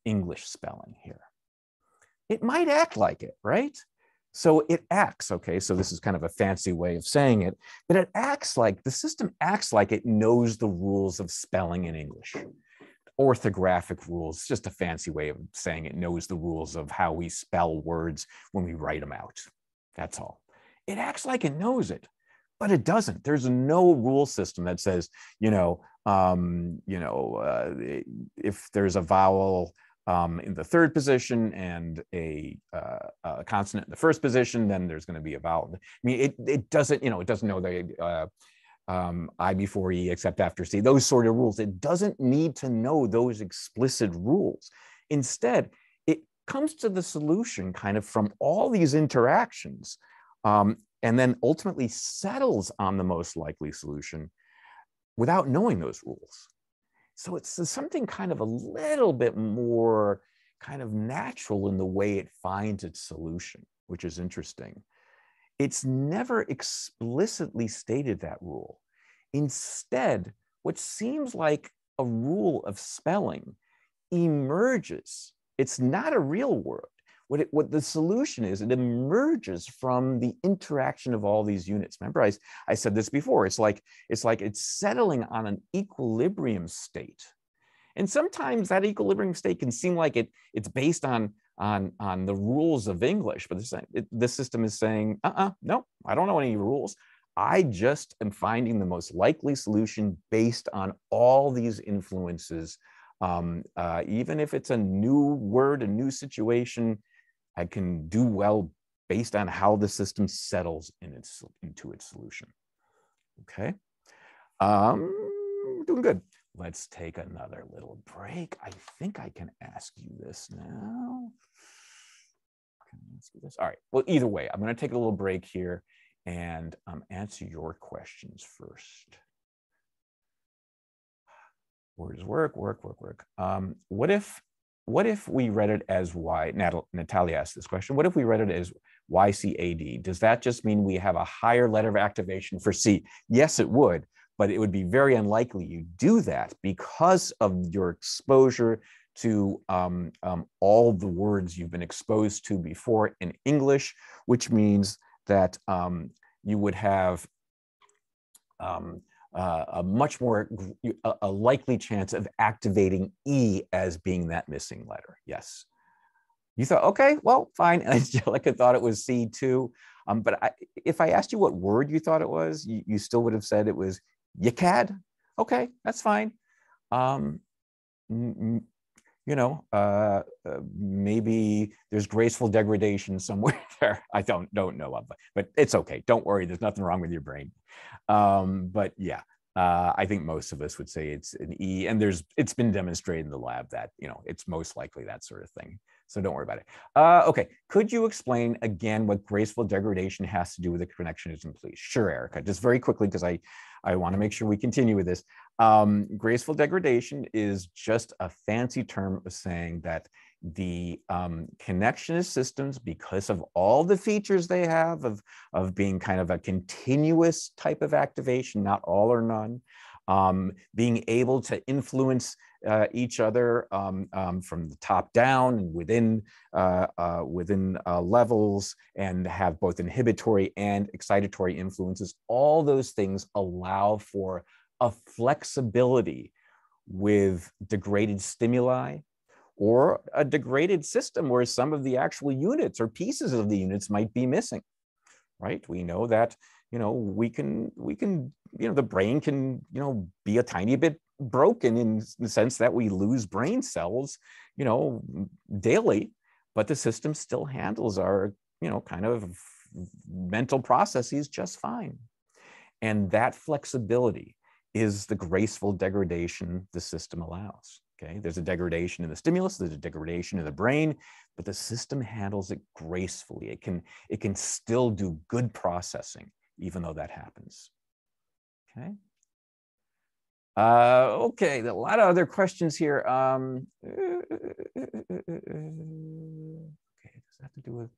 English spelling here. It might act like it, right? So it acts, okay, so this is kind of a fancy way of saying it, but the system acts like it knows the rules of spelling in English. Orthographic rules, just a fancy way of saying it knows the rules of how we spell words when we write them out. That's all. It acts like it knows it, but it doesn't. There's no rule system that says, if there's a vowel in the third position and a consonant in the first position, then there's going to be a vowel. I mean, it doesn't, it doesn't know the I before E except after C, those sort of rules. It doesn't need to know those explicit rules. Instead, it comes to the solution kind of from all these interactions, and then ultimately settles on the most likely solution without knowing those rules. So it's something kind of a little bit more kind of natural in the way it finds its solution, which is interesting. It's never explicitly stated that rule. Instead, what seems like a rule of spelling emerges. It's not a real word. What the solution is, it emerges from the interaction of all these units. Remember, I said this before. It's like it's settling on an equilibrium state. And sometimes that equilibrium state can seem like it's based on the rules of English, but this system is saying, no, I don't know any rules. I just am finding the most likely solution based on all these influences. Even if it's a new word, a new situation, I can do well based on how the system settles into its solution. Okay, doing good. Let's take another little break. I think I can ask you this now. Can I ask you this? All right. Well, either way, I'm going to take a little break here and answer your questions first. Words work. What if we read it as Y? Natalia asked this question. What if we read it as YCAD? Does that just mean we have a higher letter of activation for C? Yes, it would, but it would be very unlikely you do that because of your exposure to all the words you've been exposed to before in English, which means that you would have a much more a likely chance of activating E as being that missing letter. Yes. You thought, okay, well, fine. And Angelica thought it was C too. But if I asked you what word you thought it was, you still would have said it was YCAD. Okay, that's fine. Maybe there's graceful degradation somewhere there. I don't know of, but it's okay. Don't worry. There's nothing wrong with your brain. But yeah, I think most of us would say it's an E, and it's been demonstrated in the lab that, it's most likely that sort of thing. So don't worry about it. Okay, could you explain again what graceful degradation has to do with the connectionism, please? Sure, Erica, just very quickly, because I want to make sure we continue with this. Graceful degradation is just a fancy term of saying that the connectionist systems, because of all the features they have of being kind of a continuous type of activation, not all or none, being able to influence each other from the top down and within levels, and have both inhibitory and excitatory influences. All those things allow for a flexibility with degraded stimuli, or a degraded system where some of the actual units or pieces of the units might be missing, right? We know that, we can, the brain can, be a tiny bit broken in the sense that we lose brain cells, daily, but the system still handles our, kind of mental processes just fine. And that flexibility is the graceful degradation the system allows. Okay, there's a degradation in the stimulus, there's a degradation in the brain, but the system handles it gracefully. It can still do good processing, even though that happens. Okay. Okay, a lot of other questions here. Okay, does that have to do with?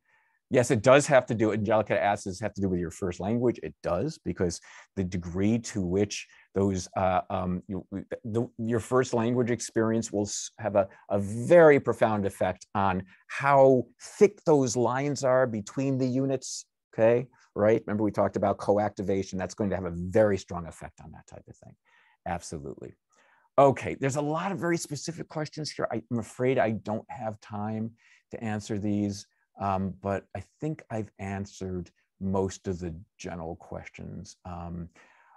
Yes, it does have to do. Angelica asks, does it have to do with your first language? It does, because the degree to which those your first language experience will have a very profound effect on how thick those lines are between the units. Okay, right? Remember we talked about co-activation. That's going to have a very strong effect on that type of thing. Absolutely. Okay, there's a lot of very specific questions here. I'm afraid I don't have time to answer these. But I think I've answered most of the general questions.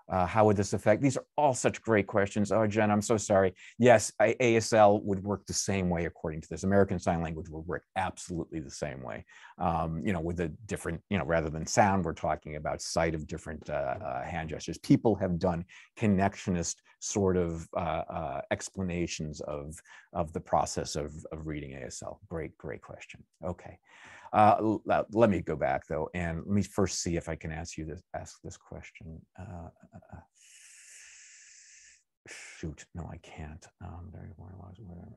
How would this affect? These are all such great questions. Oh, Jen, I'm so sorry. Yes, ASL would work the same way according to this. American Sign Language would work absolutely the same way. With a different, rather than sound, we're talking about sight of different hand gestures. People have done connectionist sort of explanations of the process of reading ASL. Great question. Okay. Let me go back though, and let me first see if I can ask this question. Shoot, no, I can't.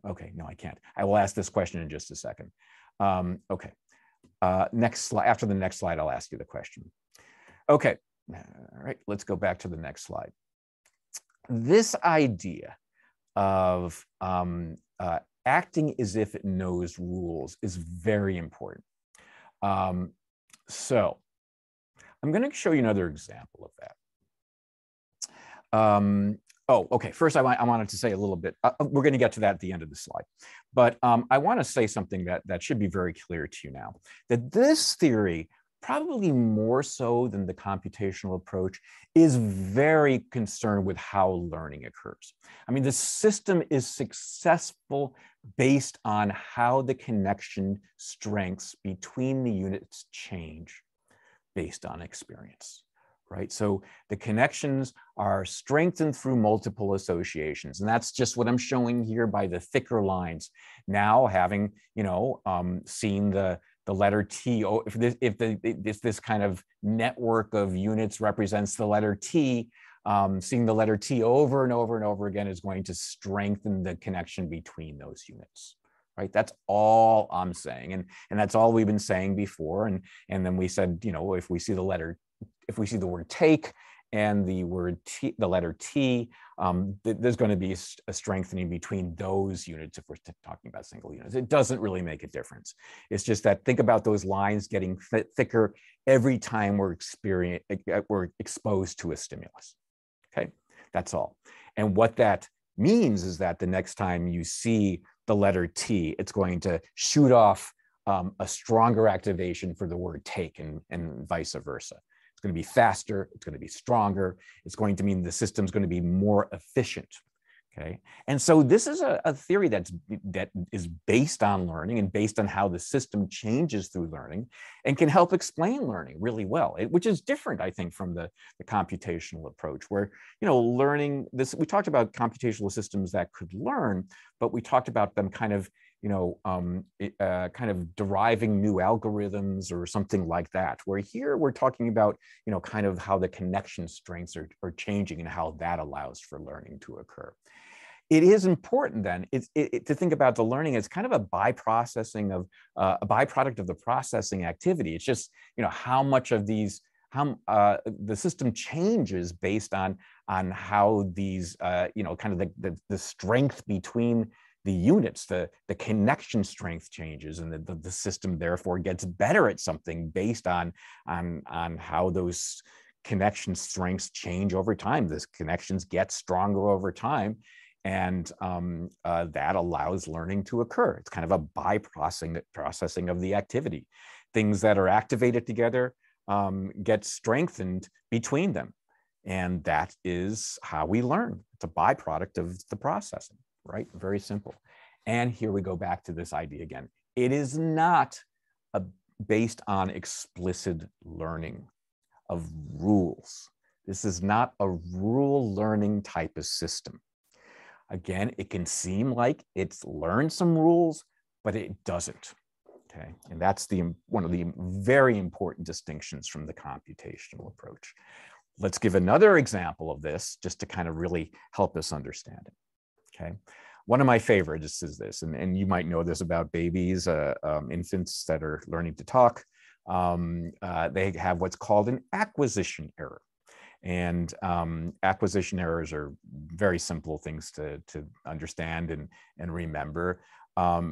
Okay, no, I can't. I will ask this question in just a second. Okay, next slide. After the next slide, I'll ask you the question. Okay, all right, let's go back to the next slide. This idea of acting as if it knows rules is very important. So I'm going to show you another example of that. Oh, okay. First, I wanted to say a little bit. We're going to get to that at the end of the slide. But I want to say something that should be very clear to you now, that this theory, probably more so than the computational approach, is very concerned with how learning occurs. I mean, the system is successful based on how the connection strengths between the units change based on experience. Right? So the connections are strengthened through multiple associations. And that's just what I'm showing here by the thicker lines. Now having, seen the letter T, if this kind of network of units represents the letter T, seeing the letter T over and over and over again is going to strengthen the connection between those units. Right? That's all I'm saying. And that's all we've been saying before. And then we said, if we see the word take and the word T, the letter T, there's going to be a strengthening between those units if we're talking about single units. It doesn't really make a difference. It's just that think about those lines getting thicker every time we're exposed to a stimulus. Okay, that's all. And what that means is that the next time you see the letter T, it's going to shoot off a stronger activation for the word take and vice versa. It's going to be faster, it's going to be stronger, it's going to mean the system's going to be more efficient. Okay, and so this is a theory that is based on learning and based on how the system changes through learning and can help explain learning really well, which is different, I think, from the computational approach where, learning this, we talked about computational systems that could learn, but we talked about them kind of, kind of deriving new algorithms or something like that, where here we're talking about, kind of how the connection strengths are changing and how that allows for learning to occur. It is important then to think about the learning as kind of a byproduct of the processing activity. It's just, how much of these, the system changes based on how these, kind of the strength between the units, the connection strength changes, and the system therefore gets better at something based on how those connection strengths change over time. These connections get stronger over time. And that allows learning to occur. It's kind of a processing of the activity. Things that are activated together get strengthened between them. And that is how we learn. It's a byproduct of the processing, right? Very simple. And here we go back to this idea again. It is not based on explicit learning of rules. This is not a rule learning type of system. Again, it can seem like it's learned some rules, but it doesn't. Okay, and that's one of the very important distinctions from the computational approach. Let's give another example of this just to kind of really help us understand it. Okay, one of my favorites is this, and you might know this about babies, infants that are learning to talk. They have what's called an acquisition error. And acquisition errors are very simple things to understand and remember.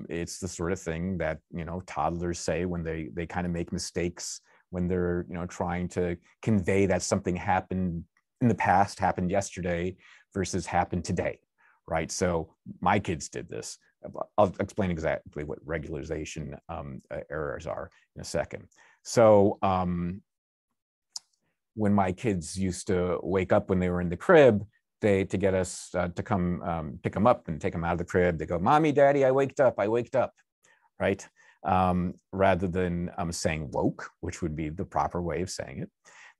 It's the sort of thing that, toddlers say when they kind of make mistakes when they're, trying to convey that something happened in the past, happened yesterday versus happened today, right? So my kids did this. I'll explain exactly what regularization errors are in a second. So, when my kids used to wake up when they were in the crib, to get us to come pick them up and take them out of the crib, they go, "Mommy, Daddy, I waked up, right? Rather than saying woke, which would be the proper way of saying it,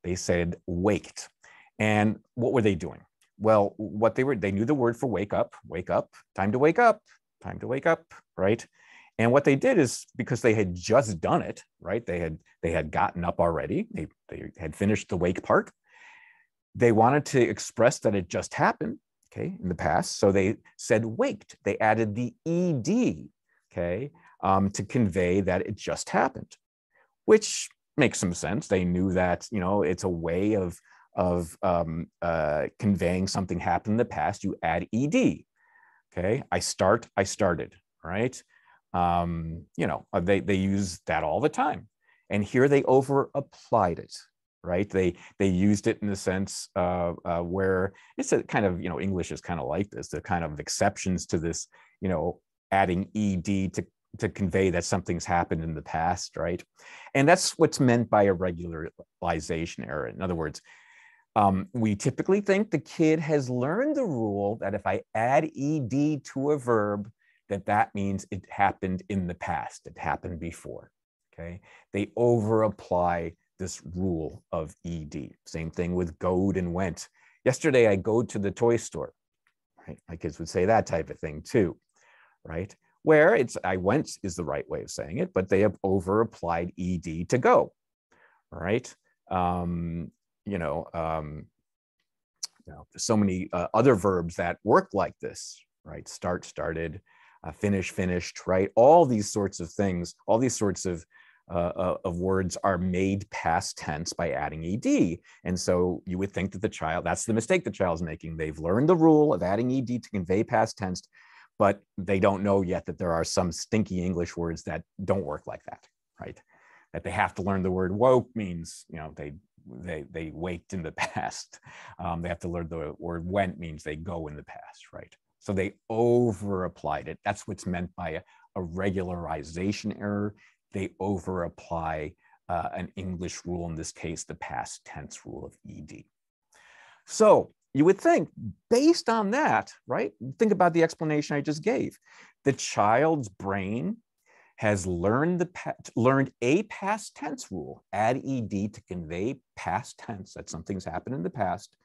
they said waked. And what were they doing? Well, they knew the word for wake up, time to wake up, right? And what they did is, because they had just done it, right? They had gotten up already. They had finished the wake part. They wanted to express that it just happened, okay, in the past. So they said waked. They added the ed, okay, to convey that it just happened, which makes some sense. They knew that, it's a way of conveying something happened in the past. You add ed, okay. I started, right? They use that all the time. And here they over applied it. right? They used it in the sense where it's a kind of, English is kind of like this, the kind of exceptions to this, adding ed to convey that something's happened in the past, right? And that's what's meant by a regularization error. In other words, we typically think the kid has learned the rule that if I add ed to a verb, that means it happened in the past, it happened before, okay? They over apply this rule of ed. Same thing with goed and went. Yesterday I go to the toy store, right? My kids would say that type of thing too, right? Where it's I went is the right way of saying it, but they have over applied ed to go, right? There's so many other verbs that work like this, right? Start, started, finish, finished, right? All these sorts of things, all these sorts of words are made past tense by adding ed. And so you would think that the child, that's the mistake the child's making. They've learned the rule of adding ed to convey past tense, but they don't know yet that there are some stinky English words that don't work like that, right? That they have to learn the word woke means, they waked in the past. They have to learn the word went means they go in the past, right? So they over applied it. That's what's meant by a regularization error. They over apply an English rule, in this case, the past tense rule of ed. So you would think, based on that, right? Think about the explanation I just gave. The child's brain has learned a past tense rule, add ed to convey past tense, that something's happened in the past,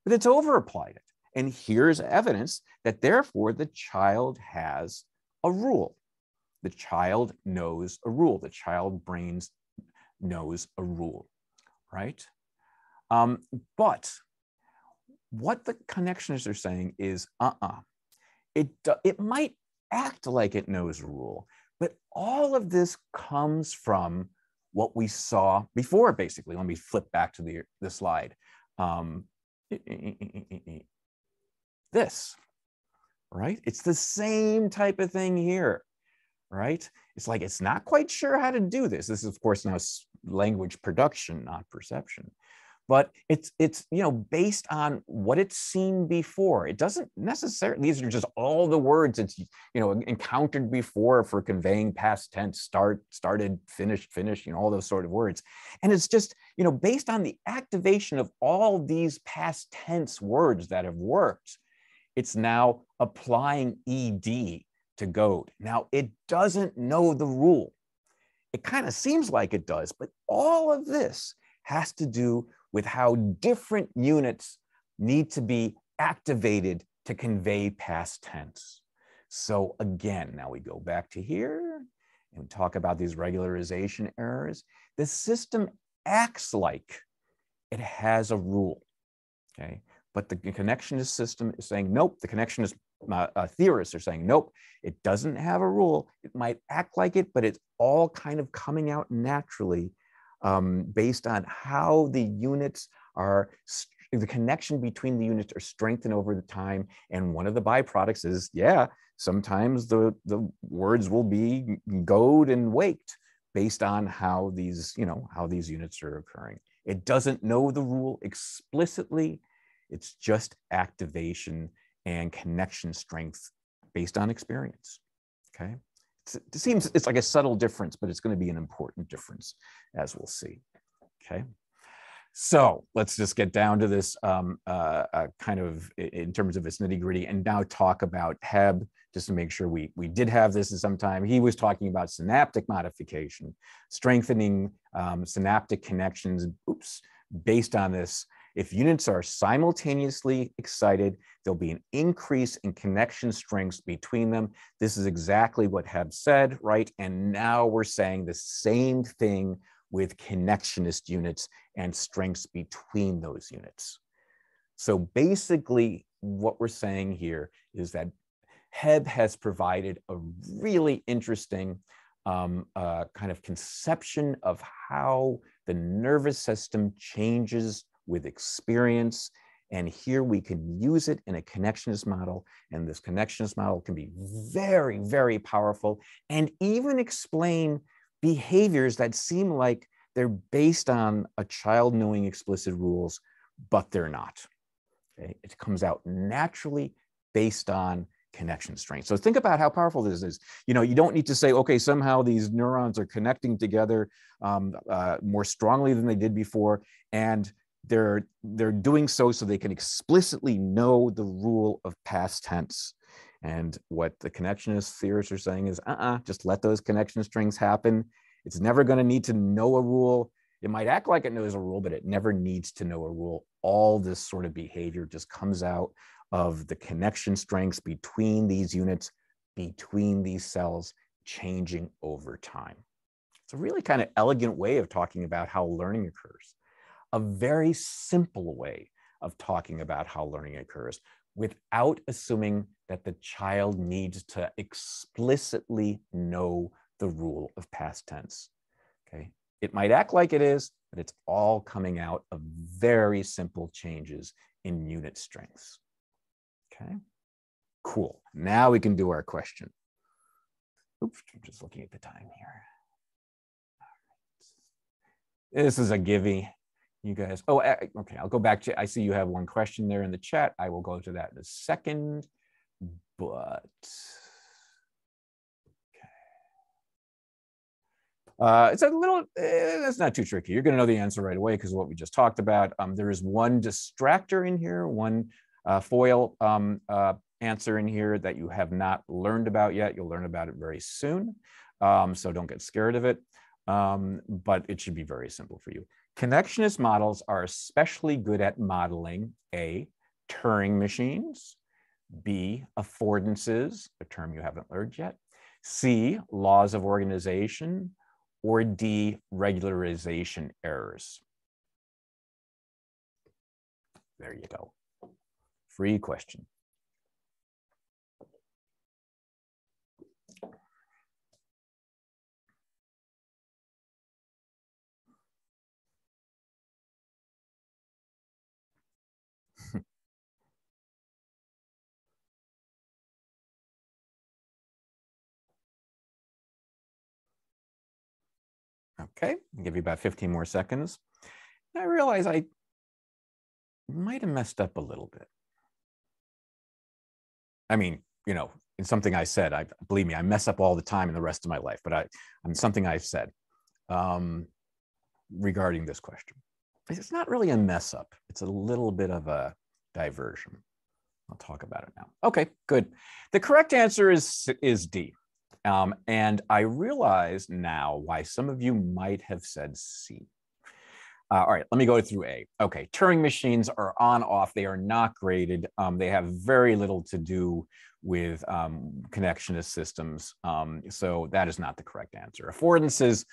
but it's over applied it. And here's evidence that therefore the child has a rule. The child knows a rule. The child brains knows a rule, right? But what the connectionists are saying is, it might act like it knows a rule, but all of this comes from what we saw before, basically. Let me flip back to the slide. This, right? It's the same type of thing here, right? It's like, it's not quite sure how to do this. This is, of course, now language production, not perception. But it's based on what it's seen before. It doesn't necessarily, these are just all the words it's encountered before for conveying past tense, start, started, finished, finished, all those sort of words. And it's just based on the activation of all these past tense words that have worked, it's now applying ed to goat. Now it doesn't know the rule. It kind of seems like it does, but all of this has to do with how different units need to be activated to convey past tense. So again, now we go back to here and talk about these regularization errors. The system acts like it has a rule, okay? But the connectionist system is saying, nope, the connectionist theorists are saying, nope, it doesn't have a rule. It might act like it, but it's all kind of coming out naturally based on how the units are, the connection between the units are strengthened over the time. And one of the byproducts is, sometimes the words will be goed and waked based on how these, how these units are occurring. It doesn't know the rule explicitly. It's just activation and connection strength based on experience, okay? It seems it's like a subtle difference, but it's going to be an important difference, as we'll see. Okay, so let's just get down to this kind of in terms of its nitty gritty, and now talk about Hebb, just to make sure we did have this at some time. He was talking about synaptic modification, strengthening synaptic connections. Based on this. If units are simultaneously excited, there'll be an increase in connection strengths between them. This is exactly what Hebb said, right? And now we're saying the same thing with connectionist units and strengths between those units. So basically what we're saying here is that Hebb has provided a really interesting kind of conception of how the nervous system changes with experience. And here we can use it in a connectionist model. And this connectionist model can be very, very powerful and even explain behaviors that seem like They're based on a child knowing explicit rules, but they're not. Okay? It comes out naturally based on connection strength. So think about how powerful this is. You know, you don't need to say, okay, somehow these neurons are connecting together more strongly than they did before, and they're doing so they can explicitly know the rule of past tense. And what the connectionist theorists are saying is, just let those connection strings happen. It's never going to need to know a rule. It might act like it knows a rule, but it never needs to know a rule. All this sort of behavior just comes out of the connection strengths between these units, between these cells, changing over time. It's a really kind of elegant way of talking about how learning occurs, a very simple way of talking about how learning occurs without assuming that the child needs to explicitly know the rule of past tense. Okay, it might act like it is, but it's all coming out of very simple changes in unit strengths. Okay, cool. Now we can do our question. Oops, I'm just looking at the time here. All right. This is a gimme. You guys, oh, okay, I'll go back to, I see you have one question there in the chat. I will go to that in a second, but it's a little, that's not too tricky. You're going to know the answer right away because of what we just talked about. There is one distractor in here, one FOIL answer in here that you have not learned about yet. You'll learn about it very soon. So don't get scared of it, but it should be very simple for you. Connectionist models are especially good at modeling A, Turing machines, B, affordances, a term you haven't learned yet, C, laws of organization, or D, regularization errors. There you go. Free question. Okay, I'll give you about 15 more seconds. I realize I might have messed up a little bit. I mean, you know, in something I said, believe me, I mess up all the time in the rest of my life, but on something I've said regarding this question. It's not really a mess up. It's a little bit of a diversion. I'll talk about it now. Okay, good. The correct answer is D. And I realize now why some of you might have said C. All right, let me go through A. Okay, Turing machines are on, off. They are not graded. They have very little to do with connectionist systems. So that is not the correct answer. Affordances,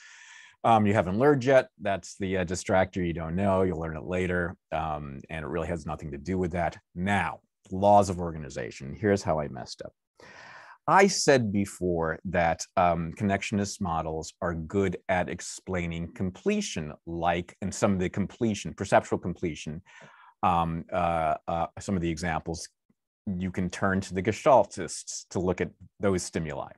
you haven't learned yet. That's the distractor you don't know. You'll learn it later. And it really has nothing to do with that. Now, laws of organization. Here's how I messed up. I said before that connectionist models are good at explaining completion, like in some of the completion, perceptual completion. Some of the examples, you can turn to the Gestaltists to look at those stimuli.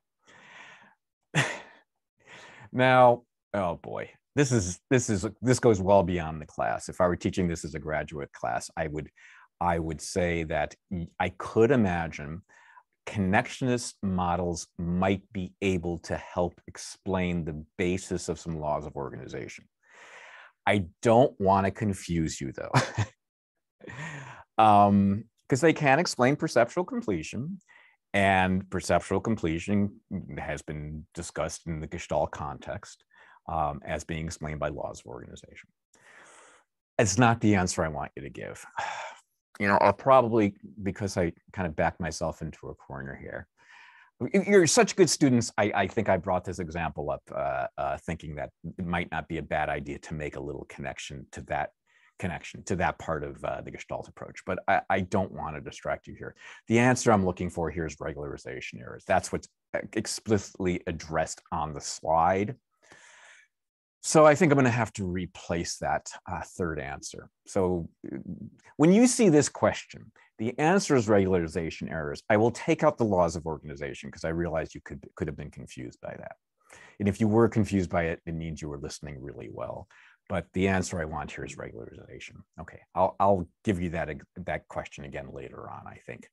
Now, oh boy, this goes well beyond the class. If I were teaching this as a graduate class, I would say that I could imagine connectionist models might be able to help explain the basis of some laws of organization. I don't want to confuse you though, because they can explain perceptual completion, and perceptual completion has been discussed in the Gestalt context as being explained by laws of organization. It's not the answer I want you to give. You know, I'll probably, because I kind of backed myself into a corner here. You're such good students. I think I brought this example up thinking that it might not be a bad idea to make a little connection to that part of the Gestalt approach. But I don't want to distract you here. The answer I'm looking for here is regularization errors. That's what's explicitly addressed on the slide. So I think I'm going to have to replace that third answer. So when you see this question, the answer is regularization errors. I will take out the laws of organization because I realize you could have been confused by that. And if you were confused by it, it means you were listening really well. But the answer I want here is regularization. Okay, I'll give you that question again later on, I think,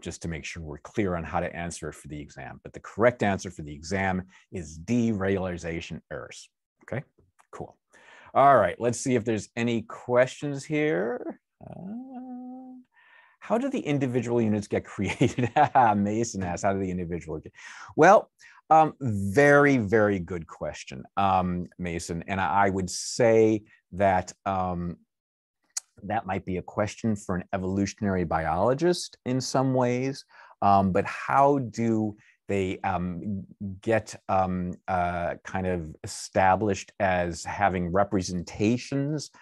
just to make sure we're clear on how to answer it for the exam. But the correct answer for the exam is D, regularization errors. Okay, cool. All right, let's see if there's any questions here. How do the individual units get created? Mason asks, how do the individual get? Well, very, very good question, Mason. And I would say that that might be a question for an evolutionary biologist in some ways. But how do they get kind of established as having representations?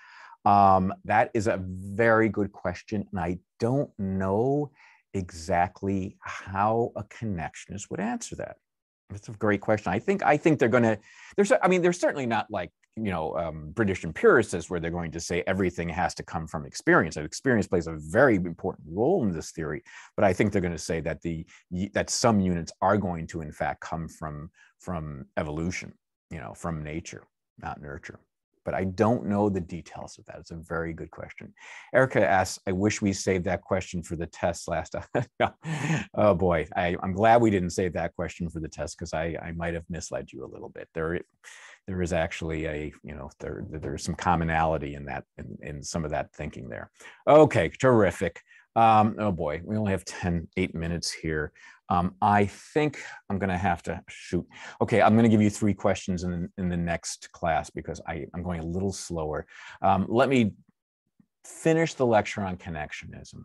That is a very good question. And I don't know exactly how a connectionist would answer that. That's a great question. I think they're going to, they're certainly not like, British empiricists where they're going to say everything has to come from experience. And experience plays a very important role in this theory, but I think they're going to say that that some units are going to in fact come from evolution, from nature, not nurture. But I don't know the details of that. It's a very good question. Erica asks, I wish we saved that question for the test last time. Oh boy, I'm glad we didn't save that question for the test because I might have misled you a little bit. There is actually there's some commonality in that, in some of that thinking there. Okay, terrific. Oh boy, we only have 8 minutes here. I think I'm going to have to shoot. Okay, I'm going to give you 3 questions in the next class because I'm going a little slower. Let me finish the lecture on connectionism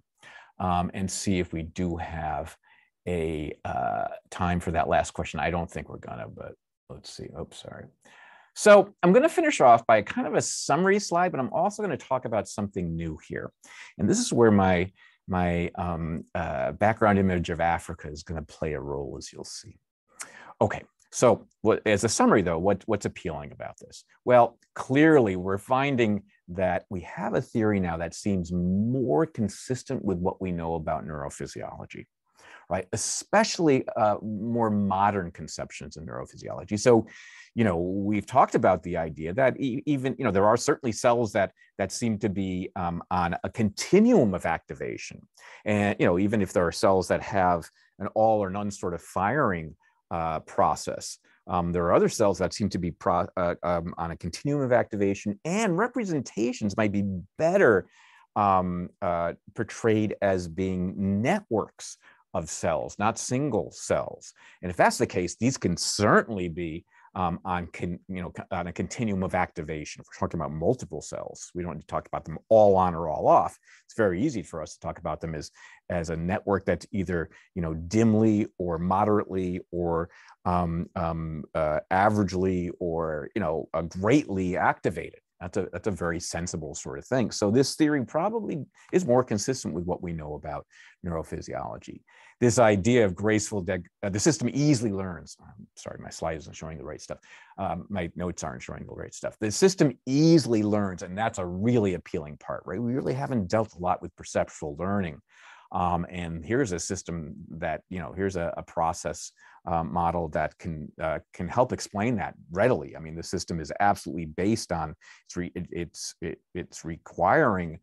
and see if we do have a time for that last question. I don't think we're gonna, but let's see. Oops, sorry. So I'm going to finish off by kind of a summary slide, but I'm also going to talk about something new here. And this is where my background image of Africa is going to play a role, as you'll see. Okay, so as a summary, though, what's appealing about this? Well, clearly, we're finding that we have a theory now that seems more consistent with what we know about neurophysiology, right? Especially more modern conceptions of neurophysiology. So, we've talked about the idea that even, there are certainly cells that seem to be on a continuum of activation. And, even if there are cells that have an all or none sort of firing process, there are other cells that seem to be on a continuum of activation, and representations might be better portrayed as being networks of cells, not single cells. And if that's the case, these can certainly be on a continuum of activation. If we're talking about multiple cells, we don't need to talk about them all on or all off. It's very easy for us to talk about them as a network that's either dimly or moderately or averagely or greatly activated. That's a very sensible sort of thing. So this theory probably is more consistent with what we know about neurophysiology. This idea of graceful, the system easily learns. Sorry, my slide isn't showing the right stuff. My notes aren't showing the right stuff. The system easily learns, and that's a really appealing part, right? We really haven't dealt a lot with perceptual learning. And here's a system that, here's a process model that can help explain that readily. I mean, the system is absolutely based on, it's requiring,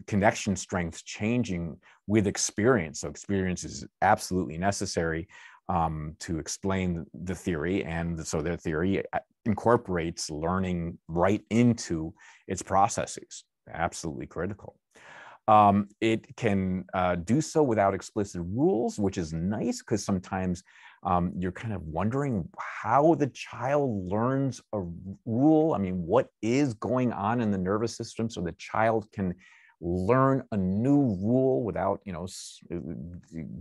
connection strengths changing with experience. So experience is absolutely necessary to explain the theory. And so their theory incorporates learning right into its processes. Absolutely critical. It can do so without explicit rules, which is nice because sometimes you're kind of wondering how the child learns a rule. I mean, what is going on in the nervous system so the child can learn a new rule without,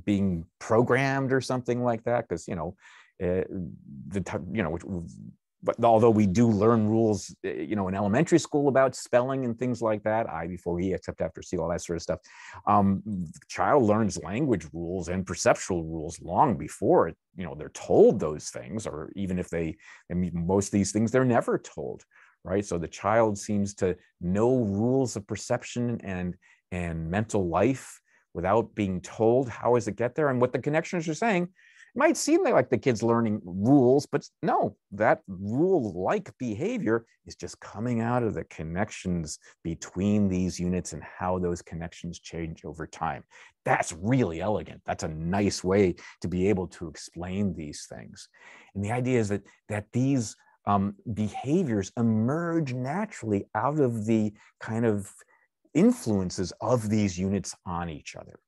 being programmed or something like that? Because, but although we do learn rules, in elementary school about spelling and things like that, I before E, except after C, all that sort of stuff, the child learns language rules and perceptual rules long before, they're told those things, or even if most of these things, they're never told, right? So the child seems to know rules of perception and mental life without being told. How does it get there? And what the connectionists are saying, It might seem like the kid's learning rules, but no, that rule-like behavior is just coming out of the connections between these units and how those connections change over time. That's really elegant. That's a nice way to be able to explain these things. And the idea is that these behaviors emerge naturally out of the kind of influences of these units on each other.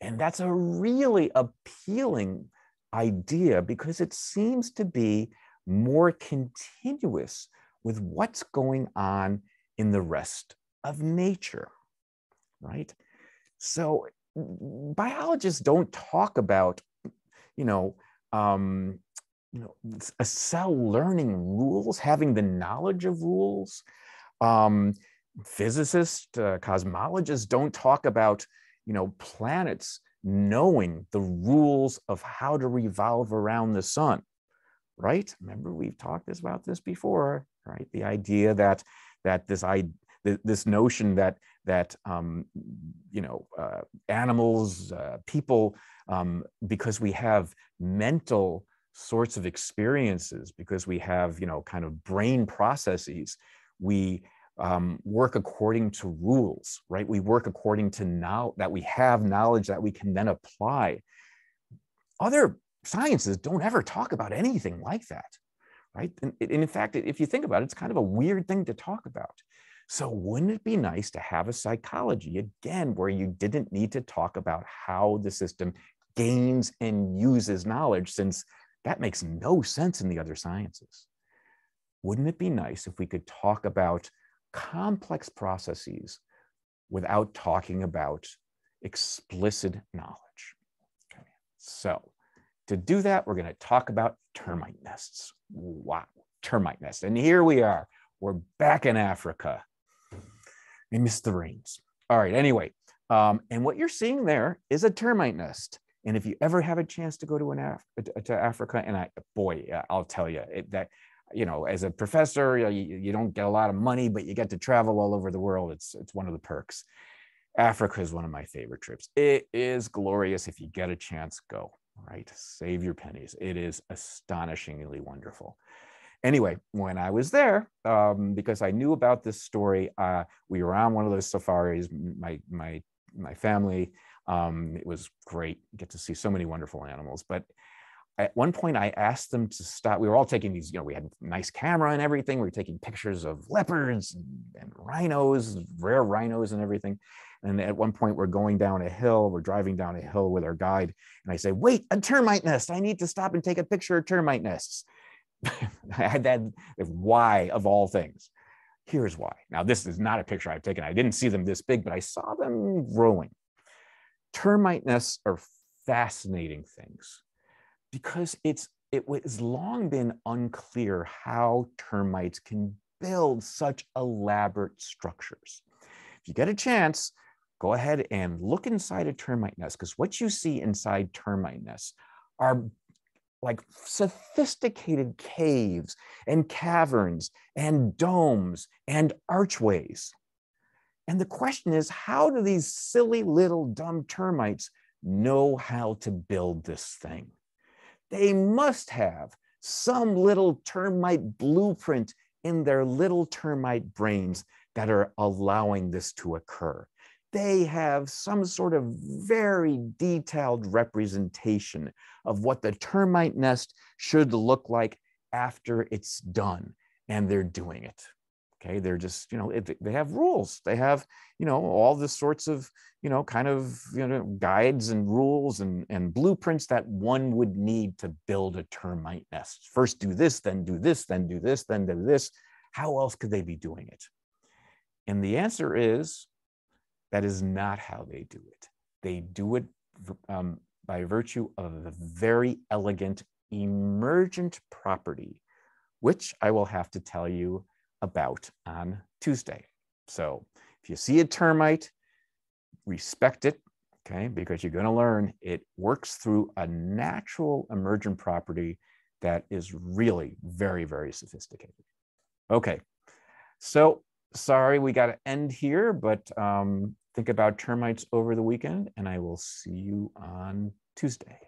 And that's a really appealing idea because it seems to be more continuous with what's going on in the rest of nature, right? So biologists don't talk about, a cell learning rules, having the knowledge of rules. Physicists, cosmologists don't talk about, planets knowing the rules of how to revolve around the sun, right? Remember, we've talked about this before, right? The idea that this notion that animals, people, because we have mental sorts of experiences, because we have kind of brain processes, we work according to rules, right? We work according to now that we have knowledge that we can then apply. Other sciences don't ever talk about anything like that, right? And in fact, if you think about it, it's kind of a weird thing to talk about. So wouldn't it be nice to have a psychology, again, where you didn't need to talk about how the system gains and uses knowledge, since that makes no sense in the other sciences? Wouldn't it be nice if we could talk about complex processes without talking about explicit knowledge? Okay. So to do that, we're going to talk about termite nests. Wow, termite nests. And here we are. We're back in Africa. I missed the rains. All right, anyway. And what you're seeing there is a termite nest. And if you ever have a chance to go to Africa, and I'll tell you that, as a professor, you don't get a lot of money, but you get to travel all over the world. It's one of the perks. Africa is one of my favorite trips. It is glorious. If you get a chance, go, right? Save your pennies. It is astonishingly wonderful. Anyway, when I was there, because I knew about this story, we were on one of those safaris, my family. It was great, get to see so many wonderful animals. But at one point I asked them to stop. We were all taking these, we had a nice camera and everything. We were taking pictures of leopards and rhinos, rare rhinos and everything. And at one point we're going down a hill, we're driving down a hill with our guide. And I say, wait, a termite nest. I need to stop and take a picture of termite nests. I had that, why of all things? Here's why. Now, this is not a picture I've taken. I didn't see them this big, but I saw them growing. Termite nests are fascinating things because it has long been unclear how termites can build such elaborate structures. If you get a chance, go ahead and look inside a termite nest, because what you see inside termite nests are like sophisticated caves and caverns and domes and archways. And the question is, how do these silly little dumb termites know how to build this thing? They must have some little termite blueprint in their little termite brains that are allowing this to occur. They have some sort of very detailed representation of what the termite nest should look like after it's done, and they're doing it. Okay, they're just, they have rules. They have, all the sorts of, guides and rules and blueprints that one would need to build a termite nest. First do this, then do this, then do this, then do this. How else could they be doing it? And the answer is, that is not how they do it. They do it by virtue of a very elegant emergent property, which I will have to tell you about on Tuesday. So if you see a termite, respect it, okay? Because you're going to learn it works through a natural emergent property that is really very, very sophisticated. Okay, so sorry we got to end here, but think about termites over the weekend, and I will see you on Tuesday.